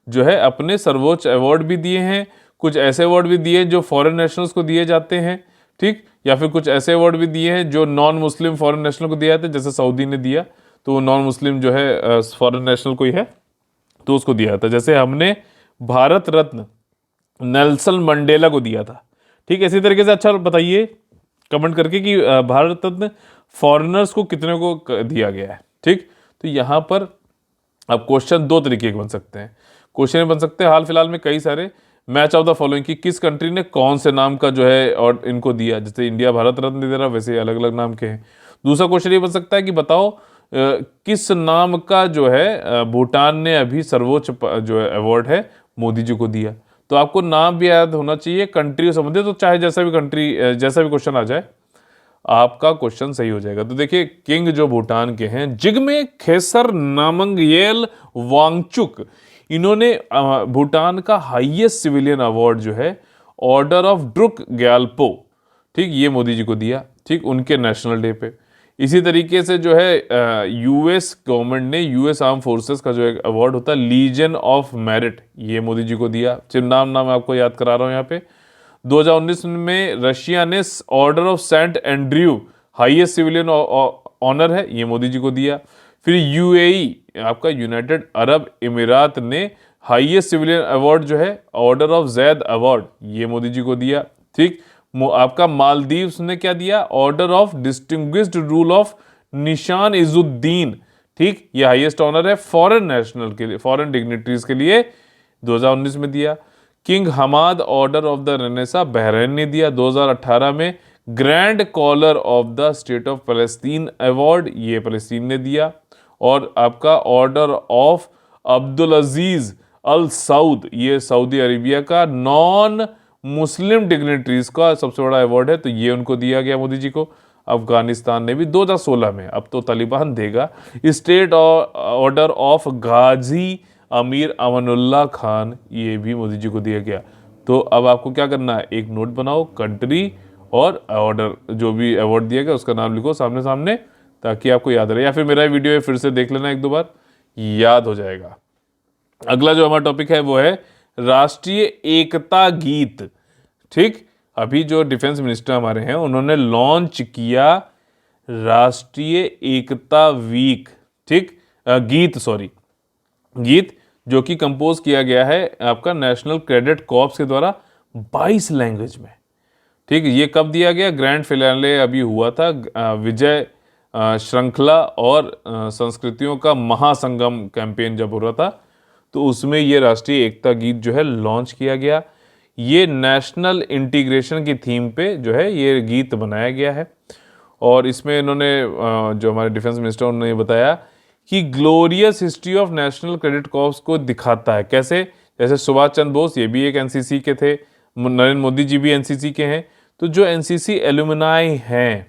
जो है अपने सर्वोच्च अवार्ड भी दिए हैं, कुछ ऐसे अवार्ड भी दिए जो फॉरेन नेशनल्स को दिए जाते हैं, ठीक, या फिर कुछ ऐसे अवार्ड भी दिए हैं जो नॉन मुस्लिम फॉरेन नेशनल को दिया जाता है, जैसे सऊदी ने दिया। तो नॉन मुस्लिम जो है फॉरेन नेशनल कोई है तो उसको दिया था। जैसे हमने भारत रत्न नेल्सन मंडेला को दिया था। ठीक है, इसी तरीके से अच्छा बताइए कमेंट करके कि भारत रत्न फॉरेनर्स को कितने को दिया गया है। ठीक, तो यहाँ पर अब क्वेश्चन दो तरीके के बन सकते हैं। क्वेश्चन बन सकते हैं हाल फिलहाल में कई सारे, मैच ऑफ द फॉलोइंग की किस कंट्री ने कौन से नाम का जो है और इनको दिया, जैसे इंडिया भारत रत्न दे रहा वैसे अलग अलग नाम के हैं। दूसरा क्वेश्चन ये बन सकता है कि बताओ किस नाम का जो है भूटान ने अभी सर्वोच्च जो है अवार्ड है मोदी जी को दिया। तो आपको नाम भी याद होना चाहिए, कंट्री से संबंधित, तो चाहे जैसा भी कंट्री जैसा भी क्वेश्चन आ जाए आपका क्वेश्चन सही हो जाएगा। तो देखिए किंग जो भूटान के हैं जिग्मे खेसर नामग्येल वांगचुक, इन्होंने भूटान का हाईएस्ट सिविलियन अवार्ड जो है ऑर्डर ऑफ ड्रुक ग्यालपो, ठीक, ये मोदी जी को दिया, ठीक, उनके नेशनल डे पे। इसी तरीके से जो है यूएस गवर्नमेंट ने यूएस आर्म फोर्सेस का जो एक अवार्ड होता है लीजन ऑफ मेरिट, ये मोदी जी को दिया। सिर्फ नाम आपको याद करा रहा हूँ यहाँ पे। 2019 में रशिया ने order of Saint Andrew, highest civilian honour है, ये मोदी जी को दिया। फिर यूएई, आपका यूनाइटेड अरब इमिरात ने हाईएस्ट सिविलियन अवार्ड जो है ऑर्डर ऑफ जैद अवार्ड, ये मोदी जी को दिया। ठीक, आपका मालदीव्स ने क्या दिया, order of distinguished rule of Nishan Izzuddeen, ठीक, ये हाईएस्ट ऑनर है फॉरेन नेशनल के लिए, फॉरेन डिग्निटरीज के लिए 2019 में दिया। King Hamad order of the Renaissance Bahrain ने दिया 2018 में। Grand collar of the state of Palestine award, ये पैलेस्टीन ने दिया। और आपका order of Abdul Aziz Al Saud, ये सऊदी अरेबिया का नॉन मुस्लिम डिग्निटरीज का सबसे बड़ा अवार्ड है, तो ये उनको दिया गया मोदी जी को। अफगानिस्तान ने भी 2016 में, अब तो तालिबान देगा, स्टेट ऑर्डर ऑफ गाजी अमीर अमानुल्लाह खान, ये भी मोदी जी को दिया गया। तो अब आपको क्या करना है, एक नोट बनाओ, कंट्री और ऑर्डर, जो भी अवार्ड दिया गया उसका नाम लिखो सामने सामने, ताकि आपको याद रहे, या फिर मेरा वीडियो फिर से देख लेना एक दो बार, याद हो जाएगा। अगला जो हमारा टॉपिक है वो है राष्ट्रीय एकता गीत। ठीक, अभी जो डिफेंस मिनिस्टर हमारे हैं उन्होंने लॉन्च किया राष्ट्रीय एकता वीक, ठीक, गीत जो कि कंपोज किया गया है आपका नेशनल कैडेट कॉर्प्स के द्वारा 22 लैंग्वेज में। ठीक, ये कब दिया गया, ग्रैंड फिनाले अभी हुआ था, विजय श्रृंखला और संस्कृतियों का महासंगम कैंपेन जब हो रहा था, तो उसमें ये राष्ट्रीय एकता गीत जो है लॉन्च किया गया। ये नेशनल इंटीग्रेशन की थीम पे जो है ये गीत बनाया गया है। और इसमें इन्होंने जो हमारे डिफेंस मिनिस्टर उन्होंने बताया कि glorious history of national cadet corps को दिखाता है। कैसे, जैसे सुभाष चंद्र बोस, ये भी एक एनसीसी के थे, नरेंद्र मोदी जी भी एनसीसी के हैं, तो जो एनसीसी एलुमनाई हैं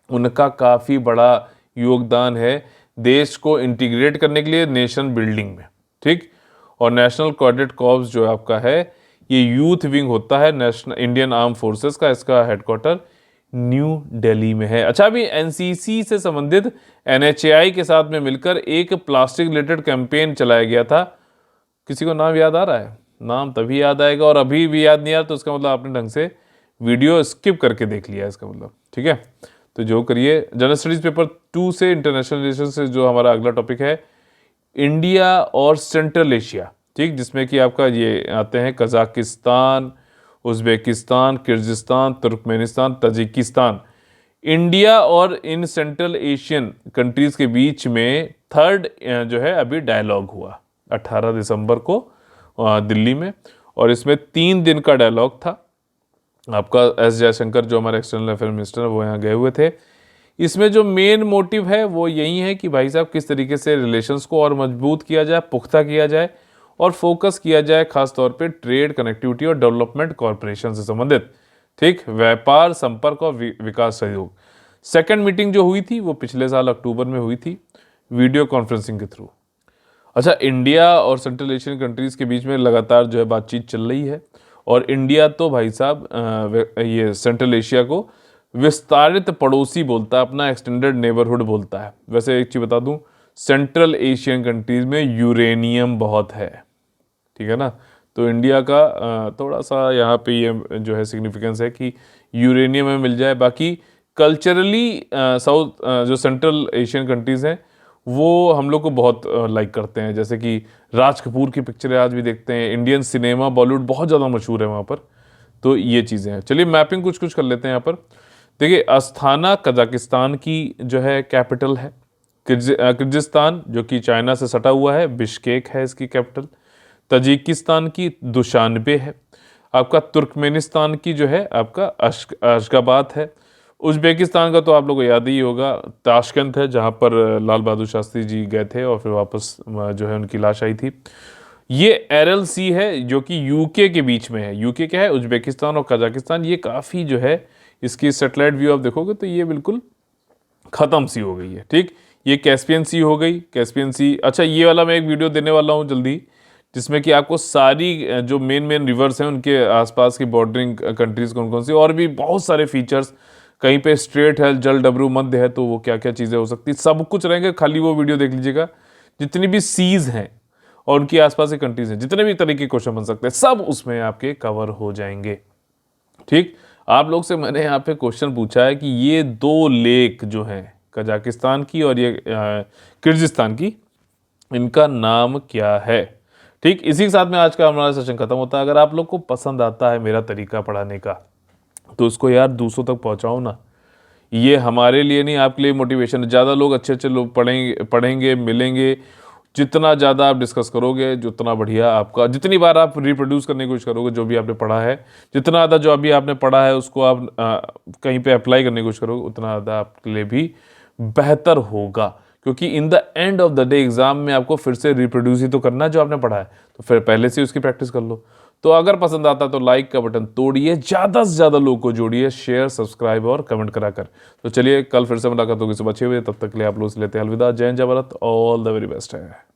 उनका काफ़ी बड़ा योगदान है देश को इंटीग्रेट करने के लिए, नेशन बिल्डिंग में। ठीक, और नेशनल कैडेट कॉर्प्स जो आपका है ये यूथ विंग होता है नेशनल इंडियन आर्म फोर्सेस का, इसका हेडक्वार्टर न्यू दिल्ली में है। अच्छा, अभी एनसीसी से संबंधित एनएचएआई के साथ में मिलकर एक प्लास्टिक रिलेटेड कैंपेन चलाया गया था। किसी को नाम याद आ रहा है? नाम तभी याद आएगा, और अभी भी याद नहीं आ रहा तो उसका मतलब आपने ढंग से वीडियो स्किप करके देख लिया इसका मतलब। ठीक है, तो जो करिए, जनरल स्टडीज पेपर 2 से इंटरनेशनल रिलेशन से जो हमारा अगला टॉपिक है इंडिया और सेंट्रल एशिया, ठीक, जिसमें कि आपका ये आते हैं Kazakhstan, Uzbekistan, Kyrgyzstan, Turkmenistan, Tajikistan. India और इन सेंट्रल एशियन कंट्रीज के बीच में थर्ड जो है अभी डायलॉग हुआ 18 दिसंबर को दिल्ली में, और इसमें 3 दिन का डायलॉग था। आपका एस जयशंकर जो हमारे एक्सटर्नल अफेयर मिनिस्टर वो यहाँ गए हुए थे। इसमें जो मेन मोटिव है वो यही है कि भाई साहब किस तरीके से रिलेशंस को और मजबूत किया जाए, पुख्ता किया जाए और फोकस किया जाए खास तौर पे ट्रेड, कनेक्टिविटी और डेवलपमेंट कॉरपोरेशन से संबंधित, ठीक, व्यापार, संपर्क और विकास सहयोग। सेकंड मीटिंग जो हुई थी वो पिछले साल अक्टूबर में हुई थी वीडियो कॉन्फ्रेंसिंग के थ्रू। अच्छा, इंडिया और सेंट्रल एशियन कंट्रीज के बीच में लगातार जो है बातचीत चल रही है, और इंडिया तो भाई साहब ये सेंट्रल एशिया को विस्तारित पड़ोसी बोलता है, अपना एक्सटेंडेड नेबरहुड बोलता है। वैसे एक चीज़ बता दूं, सेंट्रल एशियन कंट्रीज में यूरेनियम बहुत है, ठीक है ना, तो इंडिया का थोड़ा सा यहाँ पे ये जो है सिग्निफिकेंस है कि यूरेनियम में मिल जाए। बाकी कल्चरली साउथ जो सेंट्रल एशियन कंट्रीज़ हैं वो हम लोग को बहुत लाइक करते हैं। जैसे कि राज कपूर की पिक्चरें आज भी देखते हैं, इंडियन सिनेमा बॉलीवुड बहुत ज़्यादा मशहूर है वहाँ पर। तो ये चीज़ें हैं। चलिए मैपिंग कुछ कुछ कर लेते हैं यहाँ पर। देखिए अस्थाना कजाकिस्तान की जो है कैपिटल है। किर्गिस्तान जो कि चाइना से सटा हुआ है, बिश्केक है इसकी कैपिटल। तजिकिस्तान की दुशानबे है। आपका तुर्कमेनिस्तान की जो है आपका अशगाबाद है। उज़्बेकिस्तान का तो आप लोगों को याद ही होगा, ताशकंद है, जहाँ पर लाल बहादुर शास्त्री जी गए थे और फिर वापस जो है उनकी लाश आई थी। ये एरल सी है जो कि यूके के बीच में है। यूके क्या है, उज़्बेकिस्तान और कजाकिस्तान। ये काफ़ी जो है इसकी सैटेलाइट व्यू आप देखोगे तो ये बिल्कुल ख़त्म सी हो गई है। ठीक, ये कैस्पियन सी हो गई, कैस्पियन सी। अच्छा, ये वाला मैं एक वीडियो देने वाला हूँ जल्दी, जिसमें कि आपको सारी जो मेन रिवर्स हैं उनके आसपास की बॉर्डरिंग कंट्रीज़ कौन कौन सी, और भी बहुत सारे फीचर्स, कहीं पे स्ट्रेट है, जल डब्रू मध्य है, तो वो क्या क्या चीज़ें हो सकती, सब कुछ रहेंगे। खाली वो वीडियो देख लीजिएगा। जितनी भी सीज़ हैं और उनकी आसपास की कंट्रीज़ हैं, जितने भी तरीके के क्वेश्चन बन सकते हैं, सब उसमें आपके कवर हो जाएंगे। ठीक, आप लोग से मैंने यहाँ पे क्वेश्चन पूछा है कि ये दो लेक जो हैं कजाकिस्तान की और ये किर्गिस्तान की, इनका नाम क्या है। ठीक, इसी के साथ में आज का हमारा सेशन खत्म होता है। अगर आप लोग को पसंद आता है मेरा तरीका पढ़ाने का तो उसको यार दूसरों तक पहुंचाओ ना। ये हमारे लिए नहीं, आपके लिए मोटिवेशन है। ज़्यादा लोग अच्छे लोग पढ़ेंगे मिलेंगे। जितना ज़्यादा आप डिस्कस करोगे जितना बढ़िया आपका, जितनी बार आप रिप्रोड्यूस करने की कोशिश करोगे जो भी आपने पढ़ा है, जितना ज़्यादा जो अभी आपने पढ़ा है उसको आप कहीं पे अप्लाई करने की कोशिश करोगे, उतना ज़्यादा आपके लिए भी बेहतर होगा। क्योंकि in the end of the day exam में आपको फिर से रिप्रोड्यूस ही तो करना है जो आपने पढ़ा है, तो फिर पहले से उसकी प्रैक्टिस कर लो। तो अगर पसंद आता तो लाइक का बटन तोड़िए, ज़्यादा से ज़्यादा लोगों को जोड़िए, शेयर सब्सक्राइब और कमेंट करा कर। तो चलिए कल फिर से मुलाकात होगी सुबह 6 बजे। तब तक के लिए आप लोग से लेते हैं अलविदा। जय हिंद, जय Bharat, all the very best है।